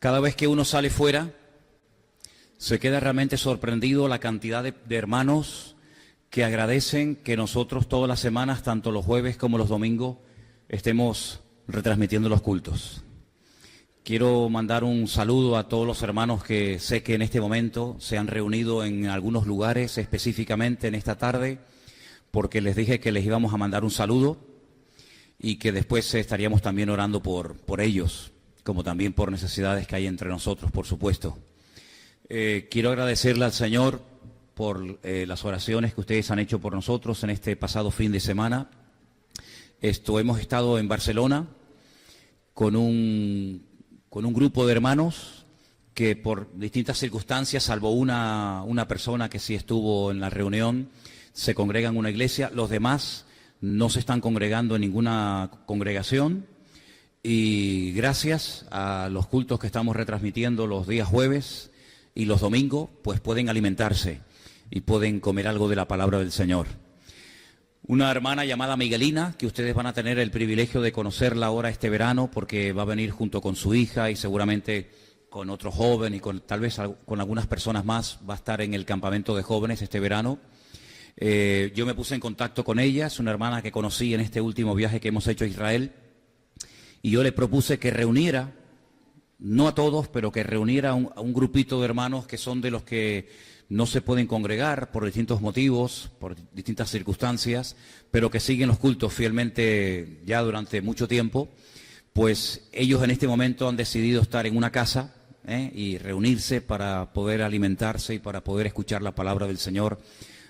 Cada vez que uno sale fuera, se queda realmente sorprendido la cantidad de hermanos que agradecen que nosotros todas las semanas, tanto los jueves como los domingos, estemos retransmitiendo los cultos. Quiero mandar un saludo a todos los hermanos que sé que en este momento se han reunido en algunos lugares, específicamente en esta tarde, porque les dije que les íbamos a mandar un saludo y que después estaríamos también orando por ellos, como también por necesidades que hay entre nosotros, por supuesto. Quiero agradecerle al Señor por las oraciones que ustedes han hecho por nosotros en este pasado fin de semana. Hemos estado en Barcelona con un grupo de hermanos que por distintas circunstancias, salvo una persona que sí estuvo en la reunión, se congrega en una iglesia. Los demás no se están congregando en ninguna congregación. Y gracias a los cultos que estamos retransmitiendo los días jueves y los domingos, pues pueden alimentarse y pueden comer algo de la palabra del Señor. Una hermana llamada Miguelina, que ustedes van a tener el privilegio de conocerla ahora este verano, porque va a venir junto con su hija y seguramente con otro joven y tal vez con algunas personas más, va a estar en el campamento de jóvenes este verano. Yo me puse en contacto con ella, es una hermana que conocí en este último viaje que hemos hecho a Israel. Y yo le propuse que reuniera, no a todos, pero que reuniera a un grupito de hermanos que son de los que no se pueden congregar por distintos motivos, por distintas circunstancias, pero que siguen los cultos fielmente ya durante mucho tiempo. Pues ellos en este momento han decidido estar en una casa y reunirse para poder alimentarse y para poder escuchar la palabra del Señor.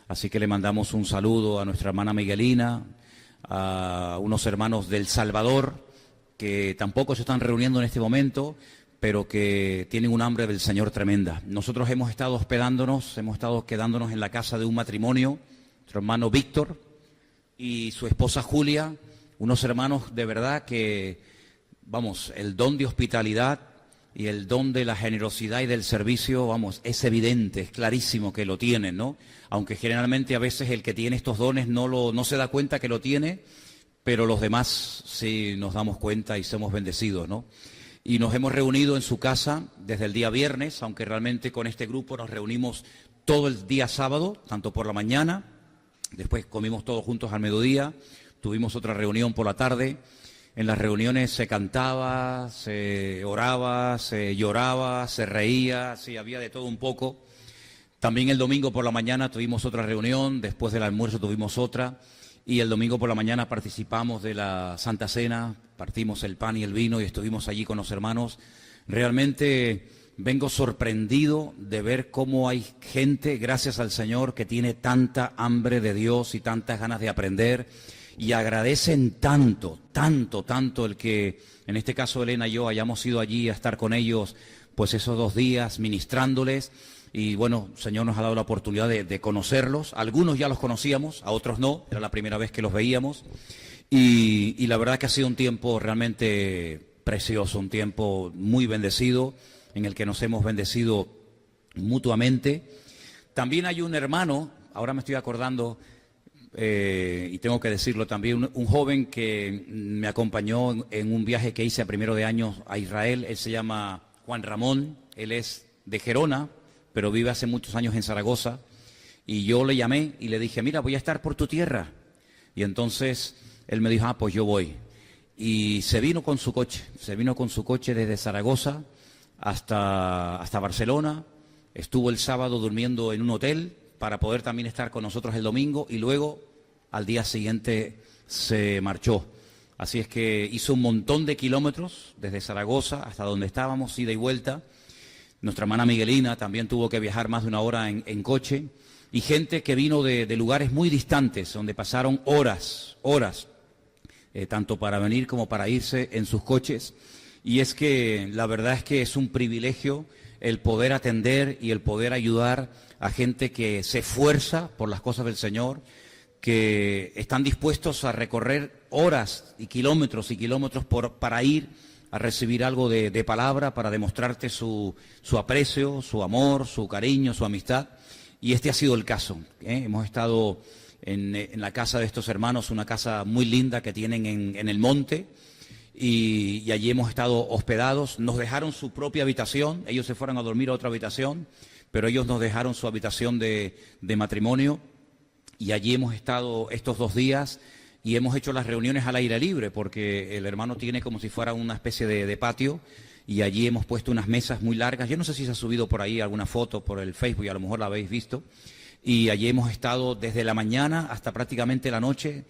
Así que le mandamos un saludo a nuestra hermana Miguelina, a unos hermanos del Salvador, que tampoco se están reuniendo en este momento, pero que tienen un hambre del Señor tremenda. Nosotros hemos estado hospedándonos, hemos estado quedándonos en la casa de un matrimonio, nuestro hermano Víctor y su esposa Julia, unos hermanos de verdad que, vamos, el don de hospitalidad y el don de la generosidad y del servicio, vamos, es evidente, es clarísimo que lo tienen, ¿no? Aunque generalmente a veces el que tiene estos dones no se da cuenta que lo tiene, pero los demás sí nos damos cuenta y somos bendecidos, ¿no? Y nos hemos reunido en su casa desde el día viernes, aunque realmente con este grupo nos reunimos todo el día sábado, tanto por la mañana, después comimos todos juntos al mediodía, tuvimos otra reunión por la tarde. En las reuniones se cantaba, se oraba, se lloraba, se reía, sí, había de todo un poco. También el domingo por la mañana tuvimos otra reunión, después del almuerzo tuvimos otra. Y el domingo por la mañana participamos de la Santa Cena, partimos el pan y el vino y estuvimos allí con los hermanos. Realmente vengo sorprendido de ver cómo hay gente, gracias al Señor, que tiene tanta hambre de Dios y tantas ganas de aprender y agradecen tanto el que, en este caso Elena y yo, hayamos ido allí a estar con ellos pues esos 2 días ministrándoles. Y bueno, el Señor nos ha dado la oportunidad de conocerlos. Algunos ya los conocíamos, a otros no, era la primera vez que los veíamos. Y la verdad que ha sido un tiempo realmente precioso, un tiempo muy bendecido, en el que nos hemos bendecido mutuamente. También hay un hermano, ahora me estoy acordando, y tengo que decirlo también, un joven que me acompañó en un viaje que hice a primero de año a Israel. Él se llama Juan Ramón, él es de Gerona, pero vive hace muchos años en Zaragoza, y yo le llamé y le dije, mira, voy a estar por tu tierra. Y entonces él me dijo, pues yo voy. Y se vino con su coche desde Zaragoza hasta Barcelona, estuvo el sábado durmiendo en un hotel para poder también estar con nosotros el domingo, y luego al día siguiente se marchó. Así es que hizo un montón de kilómetros desde Zaragoza hasta donde estábamos, ida y vuelta. Nuestra hermana Miguelina también tuvo que viajar más de 1 hora en coche, y gente que vino de lugares muy distantes, donde pasaron horas, tanto para venir como para irse en sus coches. Y es que la verdad es que es un privilegio el poder atender y el poder ayudar a gente que se esfuerza por las cosas del Señor, que están dispuestos a recorrer horas y kilómetros para ir a recibir algo de palabra, para demostrarte su aprecio, su amor, su cariño, su amistad. Y este ha sido el caso. Hemos estado en la casa de estos hermanos, una casa muy linda que tienen en el monte, y allí hemos estado hospedados. Nos dejaron su propia habitación, ellos se fueron a dormir a otra habitación, pero ellos nos dejaron su habitación de matrimonio y allí hemos estado estos 2 días y hemos hecho las reuniones al aire libre porque el hermano tiene como si fuera una especie de patio y allí hemos puesto unas mesas muy largas. Yo no sé si se ha subido por ahí alguna foto por el Facebook y a lo mejor la habéis visto. Y allí hemos estado desde la mañana hasta prácticamente la noche,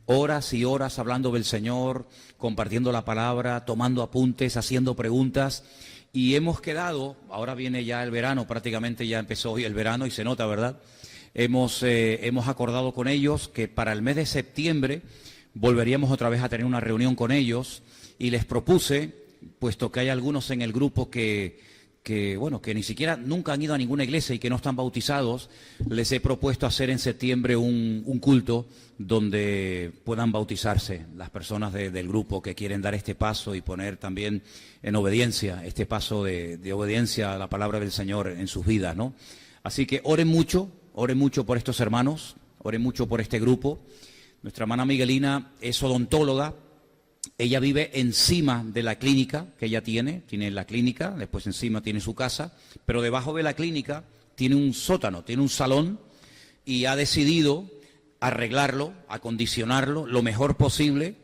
horas y horas hablando del Señor, compartiendo la palabra, tomando apuntes, haciendo preguntas. Y hemos quedado, ahora viene ya el verano, prácticamente ya empezó hoy el verano y se nota, ¿verdad? Hemos acordado con ellos que para el mes de septiembre volveríamos otra vez a tener una reunión con ellos y les propuse, puesto que hay algunos en el grupo que ni siquiera nunca han ido a ninguna iglesia y que no están bautizados, les he propuesto hacer en septiembre un culto donde puedan bautizarse las personas del grupo que quieren dar este paso y poner también en obediencia, este paso de obediencia a la palabra del Señor en sus vidas, ¿no? Así que oren mucho por estos hermanos, oren mucho por este grupo. Nuestra hermana Miguelina es odontóloga. Ella vive encima de la clínica que ella tiene la clínica, después encima tiene su casa, pero debajo de la clínica tiene un sótano, tiene un salón y ha decidido arreglarlo, acondicionarlo lo mejor posible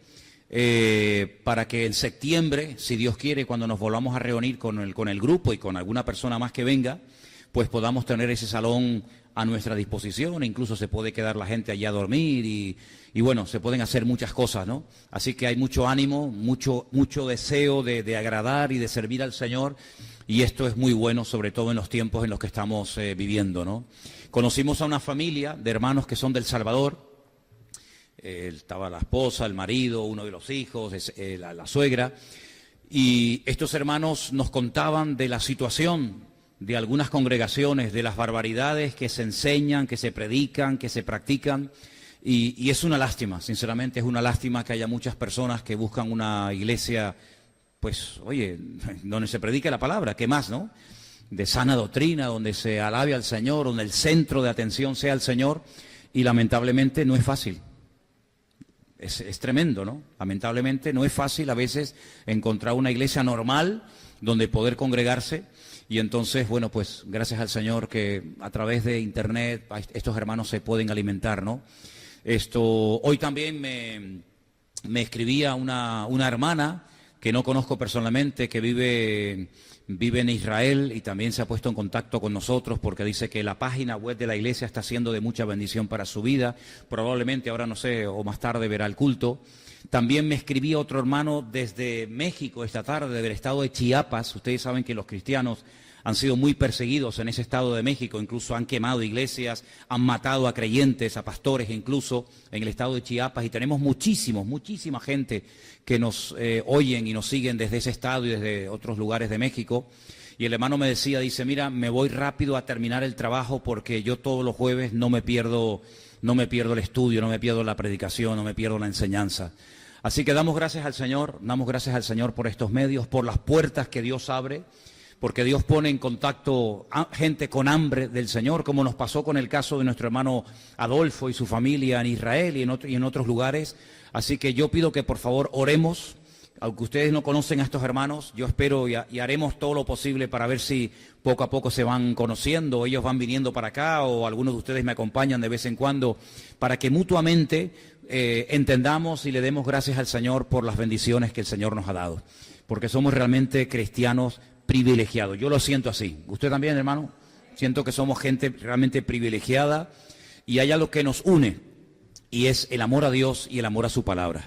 para que en septiembre, si Dios quiere, cuando nos volvamos a reunir con el grupo y con alguna persona más que venga, pues podamos tener ese salón a nuestra disposición, incluso se puede quedar la gente allí a dormir y bueno, se pueden hacer muchas cosas, ¿no? Así que hay mucho ánimo, mucho deseo de agradar y de servir al Señor y esto es muy bueno, sobre todo en los tiempos en los que estamos viviendo, ¿no? Conocimos a una familia de hermanos que son del Salvador, estaba la esposa, el marido, uno de los hijos, la suegra, y estos hermanos nos contaban de la situación de algunas congregaciones, de las barbaridades que se enseñan, que se predican, que se practican, y es una lástima, sinceramente es una lástima que haya muchas personas que buscan una iglesia, pues, oye, donde se predique la palabra, ¿qué más, no? De sana doctrina, donde se alabe al Señor, donde el centro de atención sea el Señor, y lamentablemente no es fácil. Es tremendo, ¿no? Lamentablemente no es fácil a veces encontrar una iglesia normal donde poder congregarse. Y entonces, bueno, pues gracias al Señor que a través de Internet estos hermanos se pueden alimentar, ¿no? Hoy también me escribía una hermana que no conozco personalmente, que vive en Israel y también se ha puesto en contacto con nosotros porque dice que la página web de la iglesia está siendo de mucha bendición para su vida. Probablemente ahora, no sé, o más tarde verá el culto. También me escribía otro hermano desde México esta tarde, del estado de Chiapas. Ustedes saben que los cristianos han sido muy perseguidos en ese estado de México, incluso han quemado iglesias, han matado a creyentes, a pastores incluso en el estado de Chiapas y tenemos muchísima gente que nos oyen y nos siguen desde ese estado y desde otros lugares de México. Y el hermano me decía, dice, mira, me voy rápido a terminar el trabajo porque yo todos los jueves no me pierdo el estudio, no me pierdo la predicación, no me pierdo la enseñanza. Así que damos gracias al Señor por estos medios, por las puertas que Dios abre, porque Dios pone en contacto a gente con hambre del Señor, como nos pasó con el caso de nuestro hermano Adolfo y su familia en Israel y en otros lugares. Así que yo pido que por favor oremos, aunque ustedes no conocen a estos hermanos, yo espero y haremos todo lo posible para ver si poco a poco se van conociendo, ellos van viniendo para acá o algunos de ustedes me acompañan de vez en cuando, para que mutuamente entendamos y le demos gracias al Señor por las bendiciones que el Señor nos ha dado, porque somos realmente cristianos privilegiado. Yo lo siento así. ¿Usted también, hermano? Siento que somos gente realmente privilegiada y hay algo que nos une y es el amor a Dios y el amor a su palabra.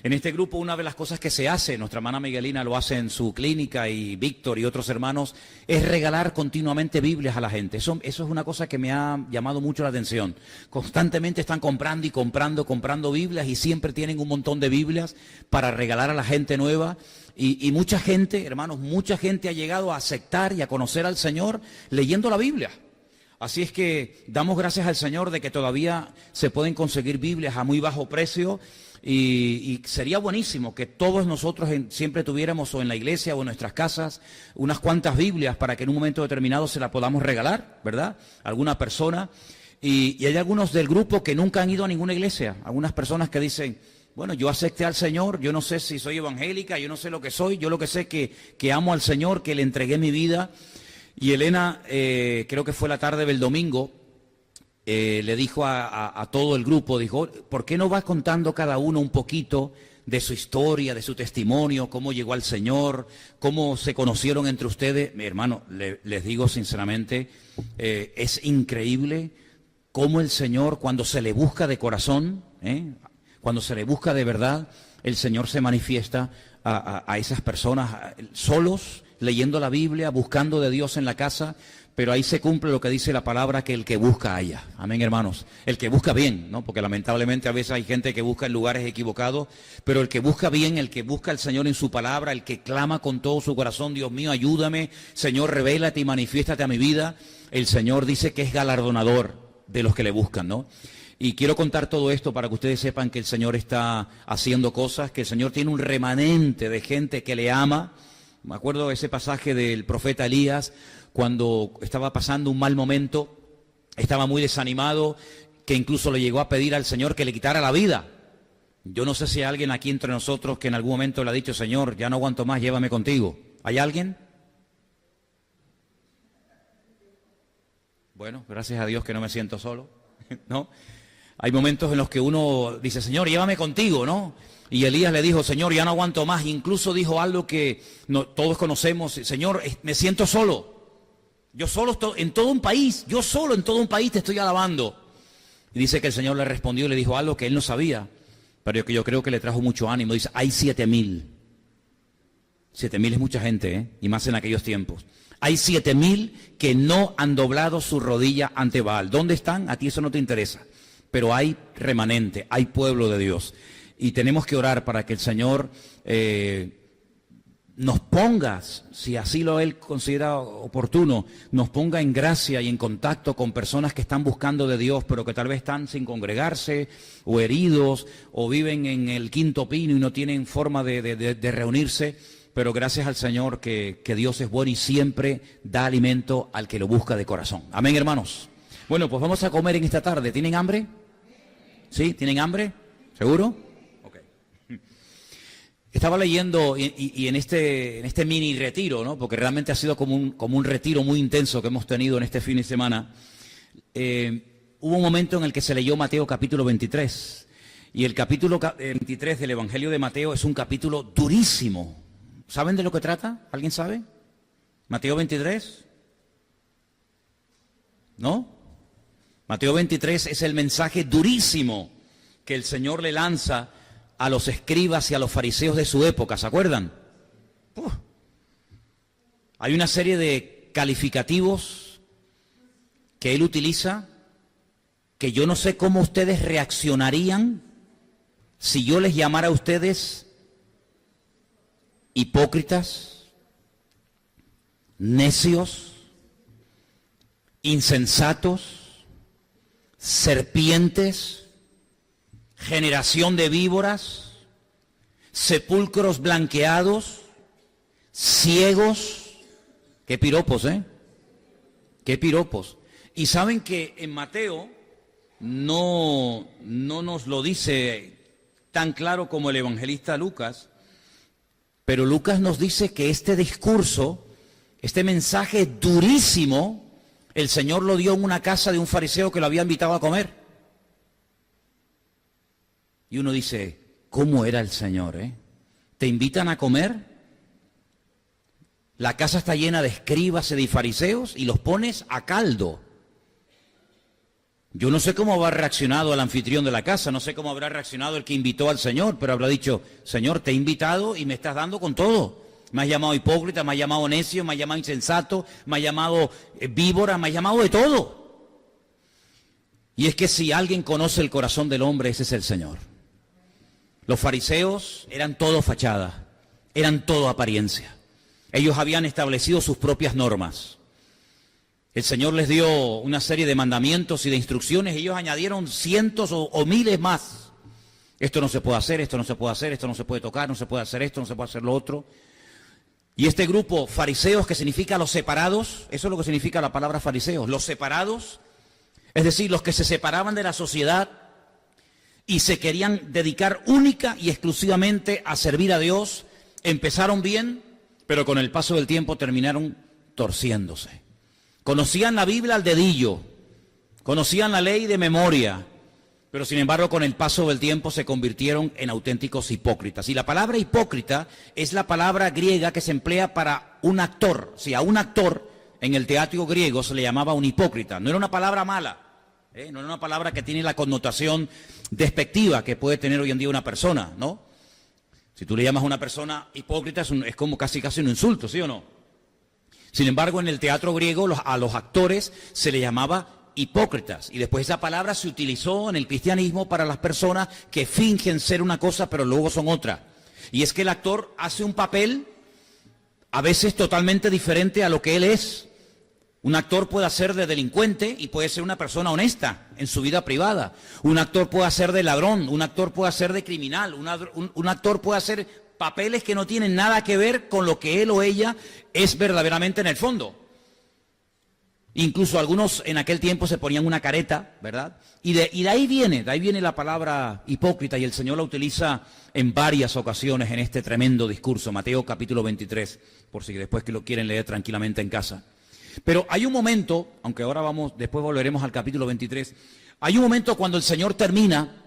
En este grupo una de las cosas que se hace, nuestra hermana Miguelina lo hace en su clínica y Víctor y otros hermanos, es regalar continuamente Biblias a la gente. Eso es una cosa que me ha llamado mucho la atención. Constantemente están comprando y comprando Biblias y siempre tienen un montón de Biblias para regalar a la gente nueva. Y mucha gente, hermanos, mucha gente ha llegado a aceptar y a conocer al Señor leyendo la Biblia. Así es que damos gracias al Señor de que todavía se pueden conseguir Biblias a muy bajo precio y sería buenísimo que todos nosotros siempre tuviéramos o en la iglesia o en nuestras casas unas cuantas Biblias para que en un momento determinado se las podamos regalar, ¿verdad? A alguna persona. Y hay algunos del grupo que nunca han ido a ninguna iglesia, algunas personas que dicen, Bueno, yo acepté al Señor, yo no sé si soy evangélica, yo no sé lo que soy, yo lo que sé es que amo al Señor, que le entregué mi vida. Y Elena, creo que fue la tarde del domingo, le dijo a todo el grupo, dijo, ¿por qué no vas contando cada uno un poquito de su historia, de su testimonio, cómo llegó al Señor, cómo se conocieron entre ustedes? Mi hermano, les digo sinceramente, es increíble cómo el Señor, cuando se le busca de corazón, cuando se le busca de verdad, el Señor se manifiesta a esas personas solos, leyendo la Biblia, buscando de Dios en la casa, pero ahí se cumple lo que dice la palabra, que el que busca halla. Amén, hermanos. El que busca bien, ¿no? Porque lamentablemente a veces hay gente que busca en lugares equivocados, pero el que busca bien, el que busca al Señor en su palabra, el que clama con todo su corazón, Dios mío, ayúdame, Señor, revélate y manifiéstate a mi vida, el Señor dice que es galardonador de los que le buscan, ¿no? Y quiero contar todo esto para que ustedes sepan que el Señor está haciendo cosas, que el Señor tiene un remanente de gente que le ama. Me acuerdo de ese pasaje del profeta Elías, cuando estaba pasando un mal momento, estaba muy desanimado, que incluso le llegó a pedir al Señor que le quitara la vida. Yo no sé si hay alguien aquí entre nosotros que en algún momento le ha dicho, Señor, ya no aguanto más, llévame contigo. ¿Hay alguien? Bueno, gracias a Dios que no me siento solo, ¿no? Hay momentos en los que uno dice, Señor, llévame contigo, ¿no? Y Elías le dijo, Señor, ya no aguanto más. Incluso dijo algo que todos conocemos, Señor, me siento solo. Yo solo estoy en todo un país, yo solo en todo un país te estoy alabando. Y dice que el Señor le respondió y le dijo algo que él no sabía, pero que yo creo que le trajo mucho ánimo. Dice, hay 7,000. 7,000 es mucha gente, ¿eh? Y más en aquellos tiempos. Hay 7,000 que no han doblado su rodilla ante Baal. ¿Dónde están? A ti eso no te interesa. Pero hay remanente, hay pueblo de Dios. Y tenemos que orar para que el Señor nos ponga, si así lo Él considera oportuno, nos ponga en gracia y en contacto con personas que están buscando de Dios, pero que tal vez están sin congregarse, o heridos, o viven en el quinto pino y no tienen forma de reunirse. Pero gracias al Señor que Dios es bueno y siempre da alimento al que lo busca de corazón. Amén, hermanos. Bueno, pues vamos a comer en esta tarde. ¿Tienen hambre? ¿Sí? ¿Tienen hambre? ¿Seguro? Okay. Estaba leyendo y en este mini retiro, ¿no? Porque realmente ha sido como un retiro muy intenso que hemos tenido en este fin de semana. Hubo un momento en el que se leyó Mateo capítulo 23. Y el capítulo 23 del Evangelio de Mateo es un capítulo durísimo. ¿Saben de lo que trata? ¿Alguien sabe? ¿Mateo 23? ¿No? Mateo 23 es el mensaje durísimo que el Señor le lanza a los escribas y a los fariseos de su época, ¿se acuerdan? Hay una serie de calificativos que él utiliza que yo no sé cómo ustedes reaccionarían si yo les llamara a ustedes hipócritas, necios, insensatos, serpientes, generación de víboras, sepulcros blanqueados, ciegos. Qué piropos, ¿eh? Qué piropos. Y saben que en Mateo no nos lo dice tan claro como el evangelista Lucas, pero Lucas nos dice que este discurso, este mensaje durísimo, el Señor lo dio en una casa de un fariseo que lo había invitado a comer. Y uno dice, ¿cómo era el Señor, eh? ¿Te invitan a comer? La casa está llena de escribas y de fariseos y los pones a caldo. Yo no sé cómo habrá reaccionado el anfitrión de la casa, no sé cómo habrá reaccionado el que invitó al Señor, pero habrá dicho, Señor, te he invitado y me estás dando con todo. Me has llamado hipócrita, me has llamado necio, me has llamado insensato, me has llamado víbora, me has llamado de todo. Y es que si alguien conoce el corazón del hombre, ese es el Señor. Los fariseos eran todo fachada, eran todo apariencia. Ellos habían establecido sus propias normas. El Señor les dio una serie de mandamientos y de instrucciones, y ellos añadieron cientos o miles más. Esto no se puede hacer, esto no se puede hacer, esto no se puede tocar, no se puede hacer esto, no se puede hacer lo otro. Y este grupo, fariseos, que significa los separados, eso es lo que significa la palabra fariseos, los separados, es decir, los que se separaban de la sociedad y se querían dedicar única y exclusivamente a servir a Dios. Empezaron bien, pero con el paso del tiempo terminaron torciéndose. Conocían la Biblia al dedillo, conocían la ley de memoria, pero sin embargo con el paso del tiempo se convirtieron en auténticos hipócritas. Y la palabra hipócrita es la palabra griega que se emplea para un actor. Si a un actor en el teatro griego se le llamaba un hipócrita. No era una palabra mala, no era una palabra que tiene la connotación despectiva que puede tener hoy en día una persona, ¿no? Si tú le llamas a una persona hipócrita es como casi un insulto, ¿sí o no? Sin embargo, en el teatro griego a los actores se le llamaba hipócritas, y después esa palabra se utilizó en el cristianismo para las personas que fingen ser una cosa pero luego son otra. Y es que el actor hace un papel a veces totalmente diferente a lo que él es. Un actor puede hacer de delincuente y puede ser una persona honesta en su vida privada. Un actor puede hacer de ladrón, un actor puede hacer de criminal, un actor puede hacer papeles que no tienen nada que ver con lo que él o ella es verdaderamente en el fondo. Incluso algunos en aquel tiempo se ponían una careta, ¿verdad? Y de ahí viene la palabra hipócrita, y el Señor la utiliza en varias ocasiones en este tremendo discurso, Mateo capítulo 23, por si después que lo quieren leer tranquilamente en casa. Pero hay un momento, aunque ahora después volveremos al capítulo 23, hay un momento cuando el Señor termina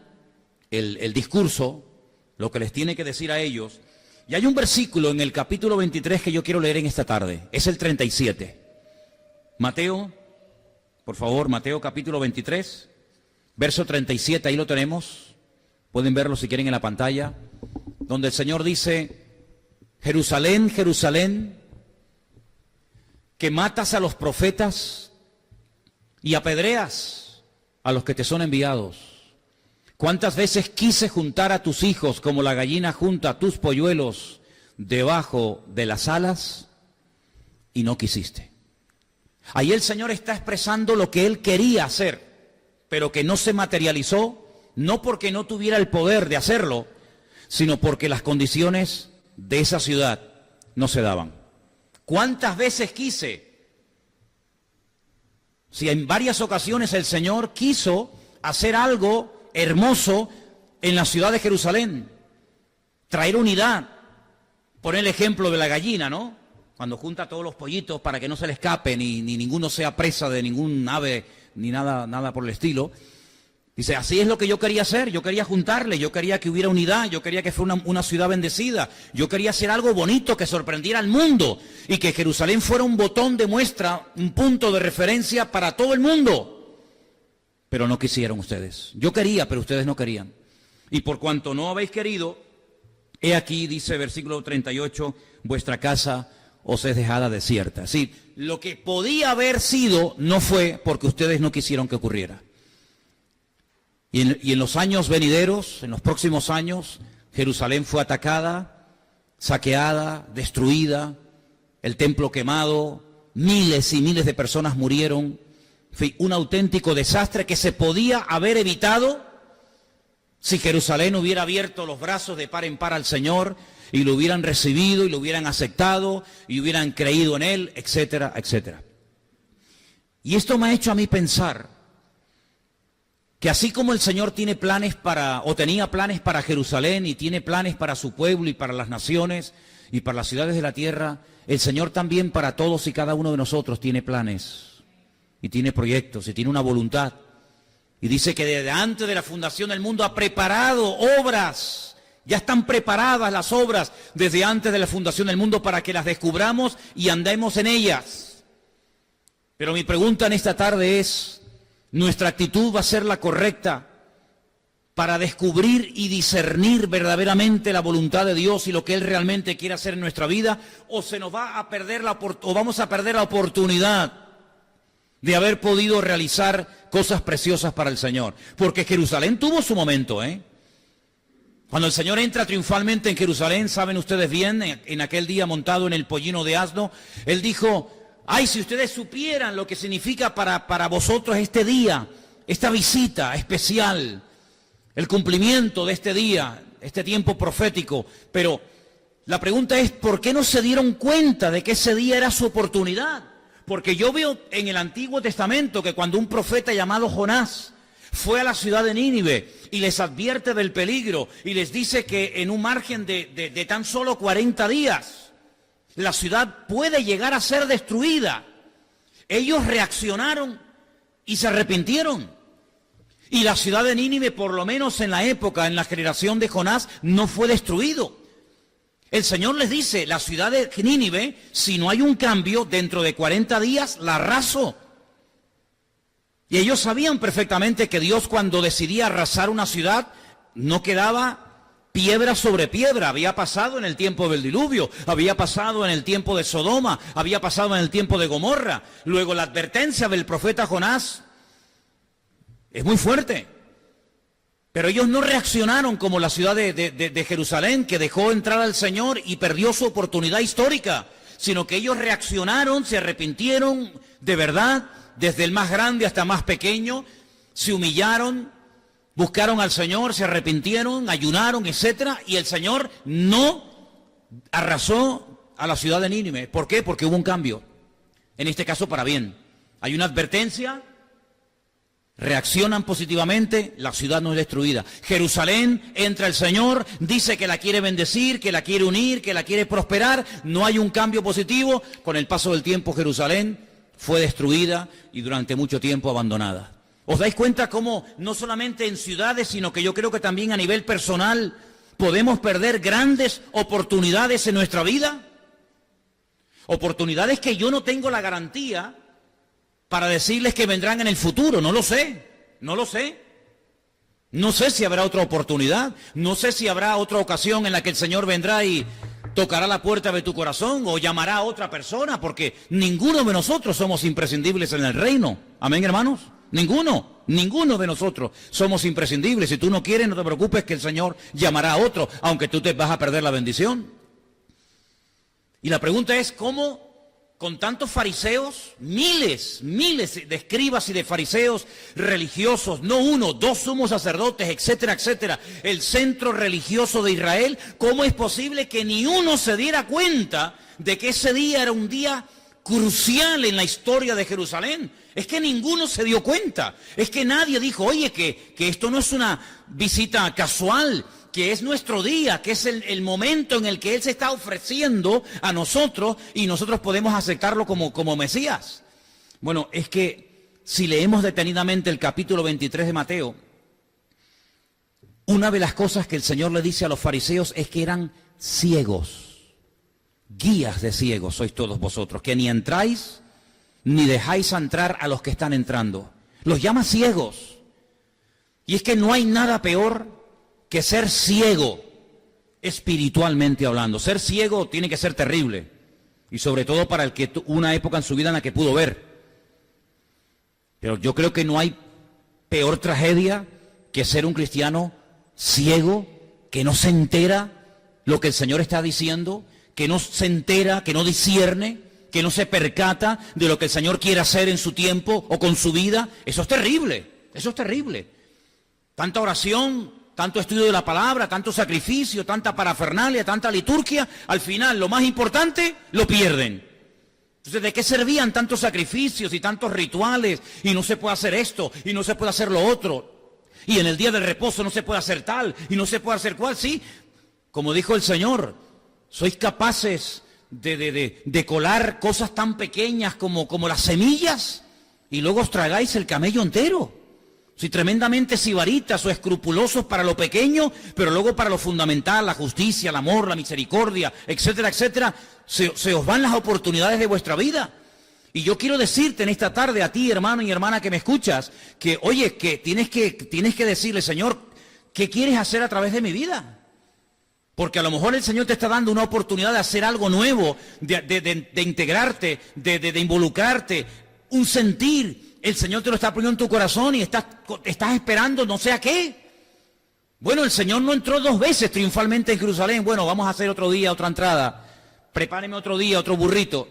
el discurso, lo que les tiene que decir a ellos, y hay un versículo en el capítulo 23 que yo quiero leer en esta tarde, es el 37. Mateo, por favor, Mateo capítulo 23, verso 37, ahí lo tenemos, pueden verlo si quieren en la pantalla, donde el Señor dice: Jerusalén, Jerusalén, que matas a los profetas y apedreas a los que te son enviados. ¿Cuántas veces quise juntar a tus hijos como la gallina junta a tus polluelos debajo de las alas y no quisiste? Ahí el Señor está expresando lo que Él quería hacer, pero que no se materializó, no porque no tuviera el poder de hacerlo, sino porque las condiciones de esa ciudad no se daban. ¿Cuántas veces quise? Si en varias ocasiones el Señor quiso hacer algo hermoso en la ciudad de Jerusalén, traer unidad, poner el ejemplo de la gallina, ¿no? Cuando junta a todos los pollitos para que no se le escape, ni ninguno sea presa de ningún ave, ni nada por el estilo. Dice, así es lo que yo quería hacer, yo quería juntarle, yo quería que hubiera unidad, yo quería que fuera una ciudad bendecida, yo quería hacer algo bonito que sorprendiera al mundo y que Jerusalén fuera un botón de muestra, un punto de referencia para todo el mundo. Pero no quisieron ustedes. Yo quería, pero ustedes no querían. Y por cuanto no habéis querido, he aquí, dice versículo 38, vuestra casa os es dejada desierta. Sí, lo que podía haber sido no fue porque ustedes no quisieron que ocurriera. Y en los años venideros, en los próximos años, Jerusalén fue atacada, saqueada, destruida, el templo quemado, miles y miles de personas murieron. En fin, un auténtico desastre que se podía haber evitado si Jerusalén hubiera abierto los brazos de par en par al Señor y lo hubieran recibido y lo hubieran aceptado y hubieran creído en Él, etcétera, etcétera. Y esto me ha hecho a mí pensar que así como el Señor tiene planes tenía planes para Jerusalén y tiene planes para su pueblo y para las naciones y para las ciudades de la tierra, el Señor también para todos y cada uno de nosotros tiene planes y tiene proyectos y tiene una voluntad. Y dice que desde antes de la fundación del mundo ha preparado obras. Ya están preparadas las obras desde antes de la fundación del mundo para que las descubramos y andemos en ellas. Pero mi pregunta en esta tarde es, ¿nuestra actitud va a ser la correcta para descubrir y discernir verdaderamente la voluntad de Dios y lo que Él realmente quiere hacer en nuestra vida? ¿O se nos va a perder vamos a perder la oportunidad de haber podido realizar cosas preciosas para el Señor? Porque Jerusalén tuvo su momento, Cuando el Señor entra triunfalmente en Jerusalén, saben ustedes bien, en aquel día montado en el pollino de asno, Él dijo, ay, si ustedes supieran lo que significa para vosotros este día, esta visita especial, el cumplimiento de este día, este tiempo profético. Pero la pregunta es, ¿por qué no se dieron cuenta de que ese día era su oportunidad? Porque yo veo en el Antiguo Testamento que cuando un profeta llamado Jonás Fue a la ciudad de Nínive y les advierte del peligro y les dice que en un margen de tan solo 40 días la ciudad puede llegar a ser destruida. Ellos reaccionaron y se arrepintieron. Y la ciudad de Nínive, por lo menos en la época, en la generación de Jonás, no fue destruido. El Señor les dice, la ciudad de Nínive, si no hay un cambio, dentro de 40 días la arraso. Y ellos sabían perfectamente que Dios, cuando decidía arrasar una ciudad, no quedaba piedra sobre piedra. Había pasado en el tiempo del diluvio, había pasado en el tiempo de Sodoma, había pasado en el tiempo de Gomorra. Luego la advertencia del profeta Jonás es muy fuerte. Pero ellos no reaccionaron como la ciudad de Jerusalén, que dejó entrar al Señor y perdió su oportunidad histórica, sino que ellos reaccionaron, se arrepintieron de verdad, desde el más grande hasta el más pequeño, se humillaron, buscaron al Señor, se arrepintieron, ayunaron, etcétera, y el Señor no arrasó a la ciudad de Nínive. ¿Por qué? Porque hubo un cambio, en este caso para bien. Hay una advertencia, reaccionan positivamente, la ciudad no es destruida. Jerusalén, entra el Señor, dice que la quiere bendecir, que la quiere unir, que la quiere prosperar, no hay un cambio positivo. Con el paso del tiempo Jerusalén fue destruida y durante mucho tiempo abandonada. ¿Os dais cuenta cómo no solamente en ciudades, sino que yo creo que también a nivel personal podemos perder grandes oportunidades en nuestra vida? Oportunidades que yo no tengo la garantía para decirles que vendrán en el futuro. No lo sé. No sé si habrá otra oportunidad. No sé si habrá otra ocasión en la que el Señor vendrá y tocará la puerta de tu corazón o llamará a otra persona, porque ninguno de nosotros somos imprescindibles en el reino. Amén, hermanos. Ninguno de nosotros somos imprescindibles. Si tú no quieres, no te preocupes, que el Señor llamará a otro, aunque tú te vas a perder la bendición. Y la pregunta es, ¿cómo con tantos fariseos, miles de escribas y de fariseos religiosos, no uno, dos sumos sacerdotes, etcétera, etcétera, el centro religioso de Israel, cómo es posible que ni uno se diera cuenta de que ese día era un día crucial en la historia de Jerusalén? Es que ninguno se dio cuenta, es que nadie dijo, oye, que esto no es una visita casual, que es nuestro día, que es el momento en el que Él se está ofreciendo a nosotros y nosotros podemos aceptarlo como Mesías. Bueno, es que si leemos detenidamente el capítulo 23 de Mateo, una de las cosas que el Señor le dice a los fariseos es que eran ciegos, guías de ciegos sois todos vosotros, que ni entráis ni dejáis entrar a los que están entrando. Los llama ciegos. Y es que no hay nada peor que ser ciego, espiritualmente hablando. Ser ciego tiene que ser terrible, y sobre todo para el que una época en su vida en la que pudo ver. Pero yo creo que no hay peor tragedia que ser un cristiano ciego, que no se entera lo que el Señor está diciendo, que no se entera, que no discierne, que no se percata de lo que el Señor quiere hacer en su tiempo o con su vida. Eso es terrible, eso es terrible. Tanta oración, tanto estudio de la palabra, tanto sacrificio, tanta parafernalia, tanta liturgia, al final lo más importante lo pierden. Entonces, ¿de qué servían tantos sacrificios y tantos rituales? Y no se puede hacer esto, y no se puede hacer lo otro. Y en el día del reposo no se puede hacer tal, y no se puede hacer cual. Sí, como dijo el Señor, sois capaces de colar cosas tan pequeñas como las semillas, y luego os tragáis el camello entero. Si tremendamente sibaritas o escrupulosos para lo pequeño, pero luego para lo fundamental, la justicia, el amor, la misericordia, etcétera, etcétera, se os van las oportunidades de vuestra vida. Y yo quiero decirte en esta tarde a ti, hermano y hermana que me escuchas, que oye, que tienes que decirle, Señor, ¿qué quieres hacer a través de mi vida? Porque a lo mejor el Señor te está dando una oportunidad de hacer algo nuevo, de integrarte, de involucrarte, un sentir. El Señor te lo está poniendo en tu corazón y estás esperando no sé a qué. Bueno, el Señor no entró 2 veces triunfalmente en Jerusalén. Bueno, vamos a hacer otro día, otra entrada. Prepárenme otro día, otro burrito.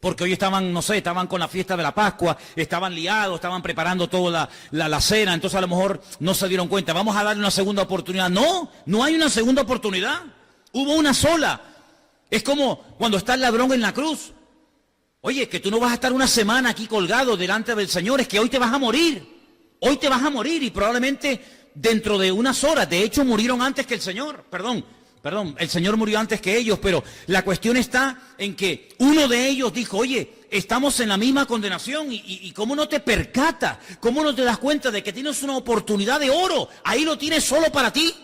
Porque hoy estaban, no sé, estaban con la fiesta de la Pascua, estaban liados, estaban preparando toda la cena. Entonces a lo mejor no se dieron cuenta. Vamos a darle una segunda oportunidad. No, no hay una segunda oportunidad. Hubo una sola. Es como cuando está el ladrón en la cruz. Oye, que tú no vas a estar una semana aquí colgado delante del Señor, es que hoy te vas a morir. Hoy te vas a morir y probablemente dentro de unas horas. De hecho, murieron antes que el Señor. Perdón, el Señor murió antes que ellos, pero la cuestión está en que uno de ellos dijo, oye, estamos en la misma condenación y ¿cómo no te percatas? ¿Cómo no te das cuenta de que tienes una oportunidad de oro? Ahí lo tienes solo para ti.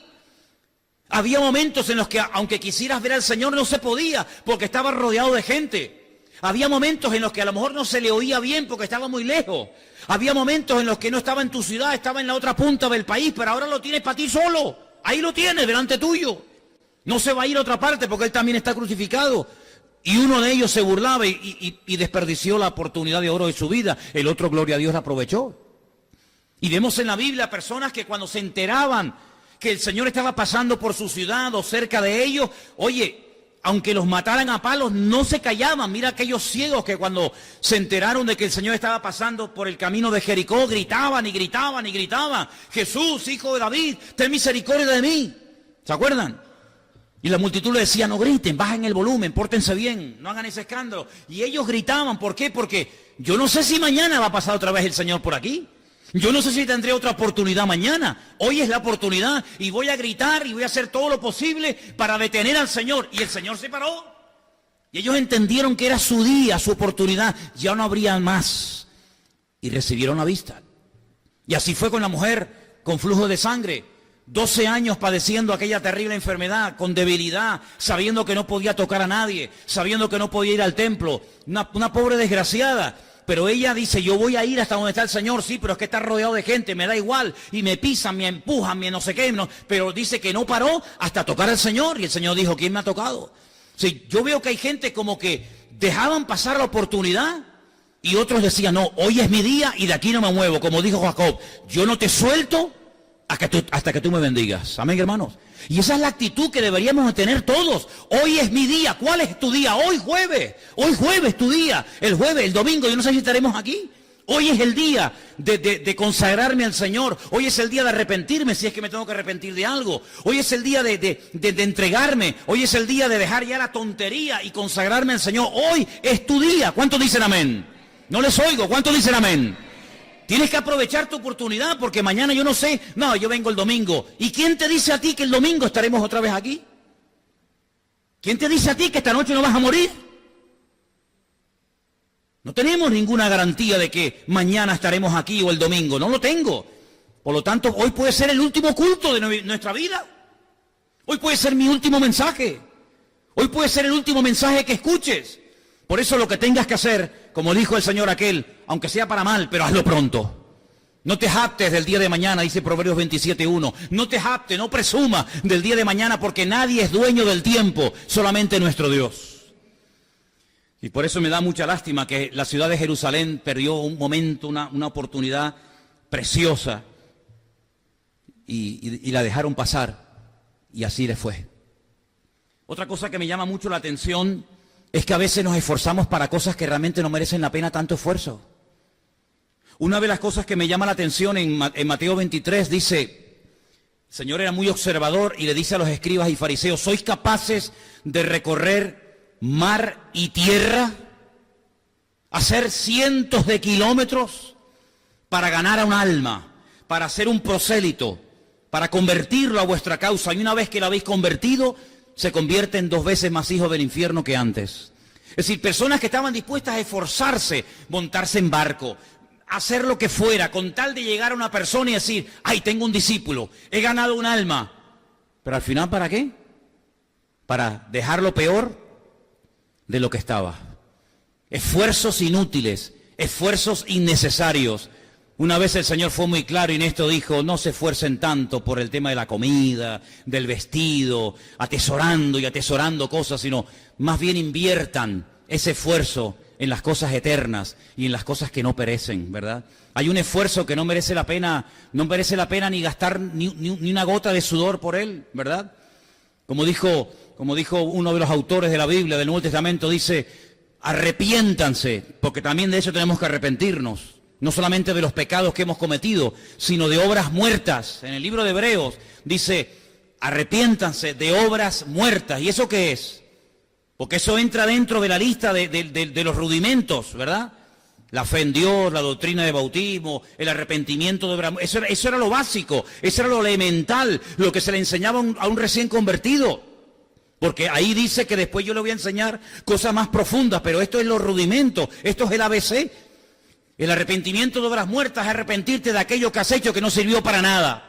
Había momentos en los que, aunque quisieras ver al Señor, no se podía porque estaba rodeado de gente. Había momentos en los que a lo mejor no se le oía bien porque estaba muy lejos. Había momentos en los que no estaba en tu ciudad, estaba en la otra punta del país, pero ahora lo tienes para ti solo. Ahí lo tienes, delante tuyo. No se va a ir a otra parte porque Él también está crucificado. Y uno de ellos se burlaba y desperdició la oportunidad de oro de su vida. El otro, gloria a Dios, la aprovechó. Y vemos en la Biblia personas que cuando se enteraban que el Señor estaba pasando por su ciudad o cerca de ellos, oye, aunque los mataran a palos, no se callaban. Mira aquellos ciegos que cuando se enteraron de que el Señor estaba pasando por el camino de Jericó, gritaban y gritaban y gritaban, Jesús, hijo de David, ten misericordia de mí. ¿Se acuerdan? Y la multitud le decía, no griten, bajen el volumen, pórtense bien, no hagan ese escándalo. Y ellos gritaban, ¿por qué? Porque yo no sé si mañana va a pasar otra vez el Señor por aquí. Yo no sé si tendré otra oportunidad mañana. Hoy es la oportunidad y voy a gritar y voy a hacer todo lo posible para detener al Señor. Y el Señor se paró. Y ellos entendieron que era su día, su oportunidad. Ya no habría más. Y recibieron la vista. Y así fue con la mujer con flujo de sangre. 12 años padeciendo aquella terrible enfermedad, con debilidad, sabiendo que no podía tocar a nadie, sabiendo que no podía ir al templo. Una pobre desgraciada. Pero ella dice, yo voy a ir hasta donde está el Señor, sí, pero es que está rodeado de gente, me da igual, y me pisan, me empujan, me no sé qué, no, pero dice que no paró hasta tocar al Señor, y el Señor dijo, ¿quién me ha tocado? Sí, yo veo que hay gente como que dejaban pasar la oportunidad, y otros decían, no, hoy es mi día, y de aquí no me muevo, como dijo Jacob, yo no te suelto hasta que tú me bendigas. Amén, hermanos. Y esa es la actitud que deberíamos de tener todos. Hoy es mi día. ¿Cuál es tu día? Hoy jueves es tu día. El jueves, el domingo, yo no sé si estaremos aquí. Hoy es el día de consagrarme al Señor. Hoy es el día de arrepentirme si es que me tengo que arrepentir de algo. Hoy es el día de entregarme. Hoy es el día de dejar ya la tontería y consagrarme al Señor. Hoy es tu día. ¿Cuántos dicen amén? No les oigo. ¿Cuántos dicen amén? Tienes que aprovechar tu oportunidad porque mañana yo no sé. No, yo vengo el domingo. ¿Y quién te dice a ti que el domingo estaremos otra vez aquí? ¿Quién te dice a ti que esta noche no vas a morir? No tenemos ninguna garantía de que mañana estaremos aquí o el domingo. No lo tengo. Por lo tanto, hoy puede ser el último culto de nuestra vida. Hoy puede ser mi último mensaje. Hoy puede ser el último mensaje que escuches. Por eso lo que tengas que hacer, como dijo el Señor aquel, aunque sea para mal, pero hazlo pronto. No te jactes del día de mañana, dice Proverbios 27:1. No te jactes, no presumas del día de mañana, porque nadie es dueño del tiempo, solamente nuestro Dios. Y por eso me da mucha lástima que la ciudad de Jerusalén perdió un momento, una oportunidad preciosa, y la dejaron pasar, y así le fue. Otra cosa que me llama mucho la atención es que a veces nos esforzamos para cosas que realmente no merecen la pena tanto esfuerzo. Una de las cosas que me llama la atención en Mateo 23 dice, el Señor era muy observador y le dice a los escribas y fariseos, ¿sois capaces de recorrer mar y tierra? ¿Hacer cientos de kilómetros para ganar a un alma, para ser un prosélito, para convertirlo a vuestra causa? Y una vez que lo habéis convertido, se convierten 2 veces más hijos del infierno que antes. Es decir, personas que estaban dispuestas a esforzarse, montarse en barco, hacer lo que fuera, con tal de llegar a una persona y decir, ay, tengo un discípulo, he ganado un alma. Pero al final, ¿para qué? Para dejarlo peor de lo que estaba. Esfuerzos inútiles, esfuerzos innecesarios. Una vez el Señor fue muy claro y en esto dijo, no se esfuercen tanto por el tema de la comida, del vestido, atesorando y atesorando cosas, sino más bien inviertan ese esfuerzo en las cosas eternas y en las cosas que no perecen, ¿verdad? Hay un esfuerzo que no merece la pena ni gastar ni una gota de sudor por él, ¿verdad? Como dijo uno de los autores de la Biblia, del Nuevo Testamento, dice, arrepiéntanse, porque también de eso tenemos que arrepentirnos. No solamente de los pecados que hemos cometido, sino de obras muertas. En el libro de Hebreos dice, arrepiéntanse de obras muertas. ¿Y eso qué es? Porque eso entra dentro de la lista de los rudimentos, ¿verdad? La fe en Dios, la doctrina de bautismo, el arrepentimiento de obras. Eso era lo básico, eso era lo elemental, lo que se le enseñaba a un recién convertido. Porque ahí dice que después yo le voy a enseñar cosas más profundas, pero esto es los rudimentos, esto es el ABC. El arrepentimiento de obras muertas es arrepentirte de aquello que has hecho que no sirvió para nada.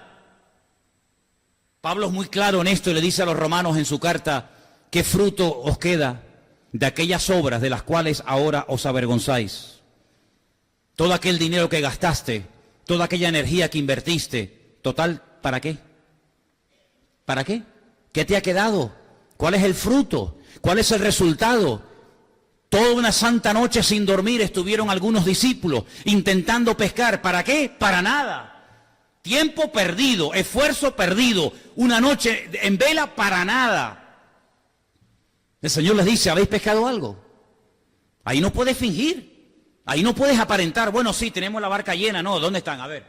Pablo es muy claro en esto y le dice a los romanos en su carta, ¿qué fruto os queda de aquellas obras de las cuales ahora os avergonzáis? Todo aquel dinero que gastaste, toda aquella energía que invertiste, total, ¿para qué? ¿Para qué? ¿Qué te ha quedado? ¿Cuál es el fruto? ¿Cuál es el resultado? Toda una santa noche sin dormir estuvieron algunos discípulos intentando pescar. ¿Para qué? Para nada. Tiempo perdido, esfuerzo perdido, una noche en vela para nada. El Señor les dice, ¿habéis pescado algo? Ahí no puedes fingir. Ahí no puedes aparentar, bueno, sí, tenemos la barca llena, no, ¿dónde están? A ver.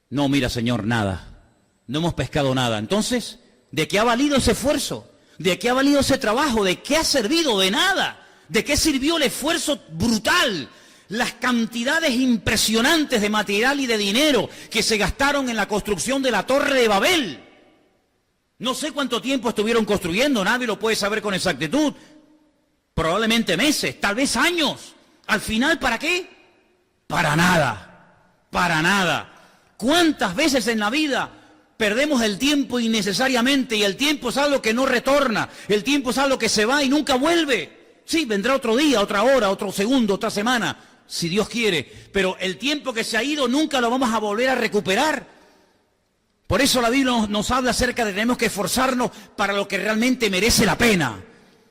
No, mira, Señor, nada. No hemos pescado nada. Entonces, ¿de qué ha valido ese esfuerzo? ¿De qué ha valido ese trabajo? ¿De qué ha servido? De nada. ¿De qué sirvió el esfuerzo brutal? Las cantidades impresionantes de material y de dinero que se gastaron en la construcción de la Torre de Babel. No sé cuánto tiempo estuvieron construyendo, nadie lo puede saber con exactitud. Probablemente meses, tal vez años. Al final, ¿para qué? Para nada, para nada. ¿Cuántas veces en la vida perdemos el tiempo innecesariamente? Y el tiempo es algo que no retorna, el tiempo es algo que se va y nunca vuelve. Sí, vendrá otro día, otra hora, otro segundo, otra semana, si Dios quiere. Pero el tiempo que se ha ido nunca lo vamos a volver a recuperar. Por eso la Biblia nos habla acerca de que tenemos que esforzarnos para lo que realmente merece la pena.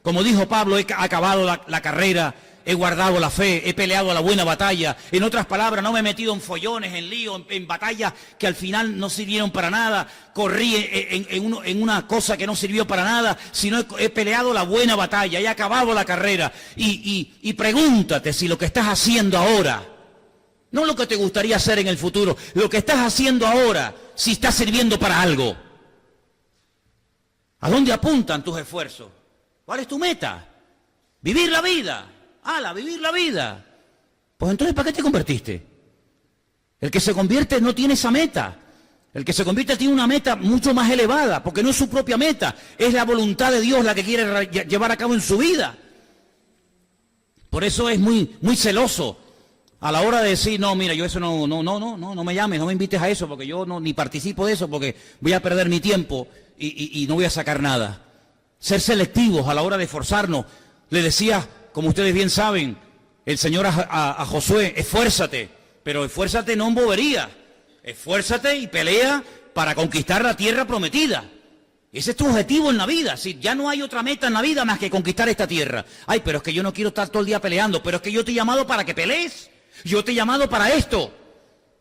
Como dijo Pablo, he acabado la carrera. He guardado la fe, he peleado la buena batalla. En otras palabras, no me he metido en follones, en líos, en batallas que al final no sirvieron para nada. Corrí en una cosa que no sirvió para nada, sino he peleado la buena batalla, he acabado la carrera. Y pregúntate si lo que estás haciendo ahora, no lo que te gustaría hacer en el futuro, lo que estás haciendo ahora, si está sirviendo para algo. ¿A dónde apuntan tus esfuerzos? ¿Cuál es tu meta? Vivir la vida. Vivir la vida. Pues entonces, ¿para qué te convertiste? El que se convierte no tiene esa meta. El que se convierte tiene una meta mucho más elevada, porque no es su propia meta, es la voluntad de Dios la que quiere llevar a cabo en su vida. Por eso es muy, muy celoso a la hora de decir, no, mira, yo eso no me llames, no me invites a eso, porque yo ni participo de eso, porque voy a perder mi tiempo y no voy a sacar nada. Ser selectivos a la hora de esforzarnos. Le decía, como ustedes bien saben, el Señor a Josué, esfuérzate, pero esfuérzate no en bobería, esfuérzate y pelea para conquistar la tierra prometida. Ese es tu objetivo en la vida. Si ya no hay otra meta en la vida más que conquistar esta tierra. Ay, pero es que yo no quiero estar todo el día peleando, pero es que yo te he llamado para que pelees, yo te he llamado para esto.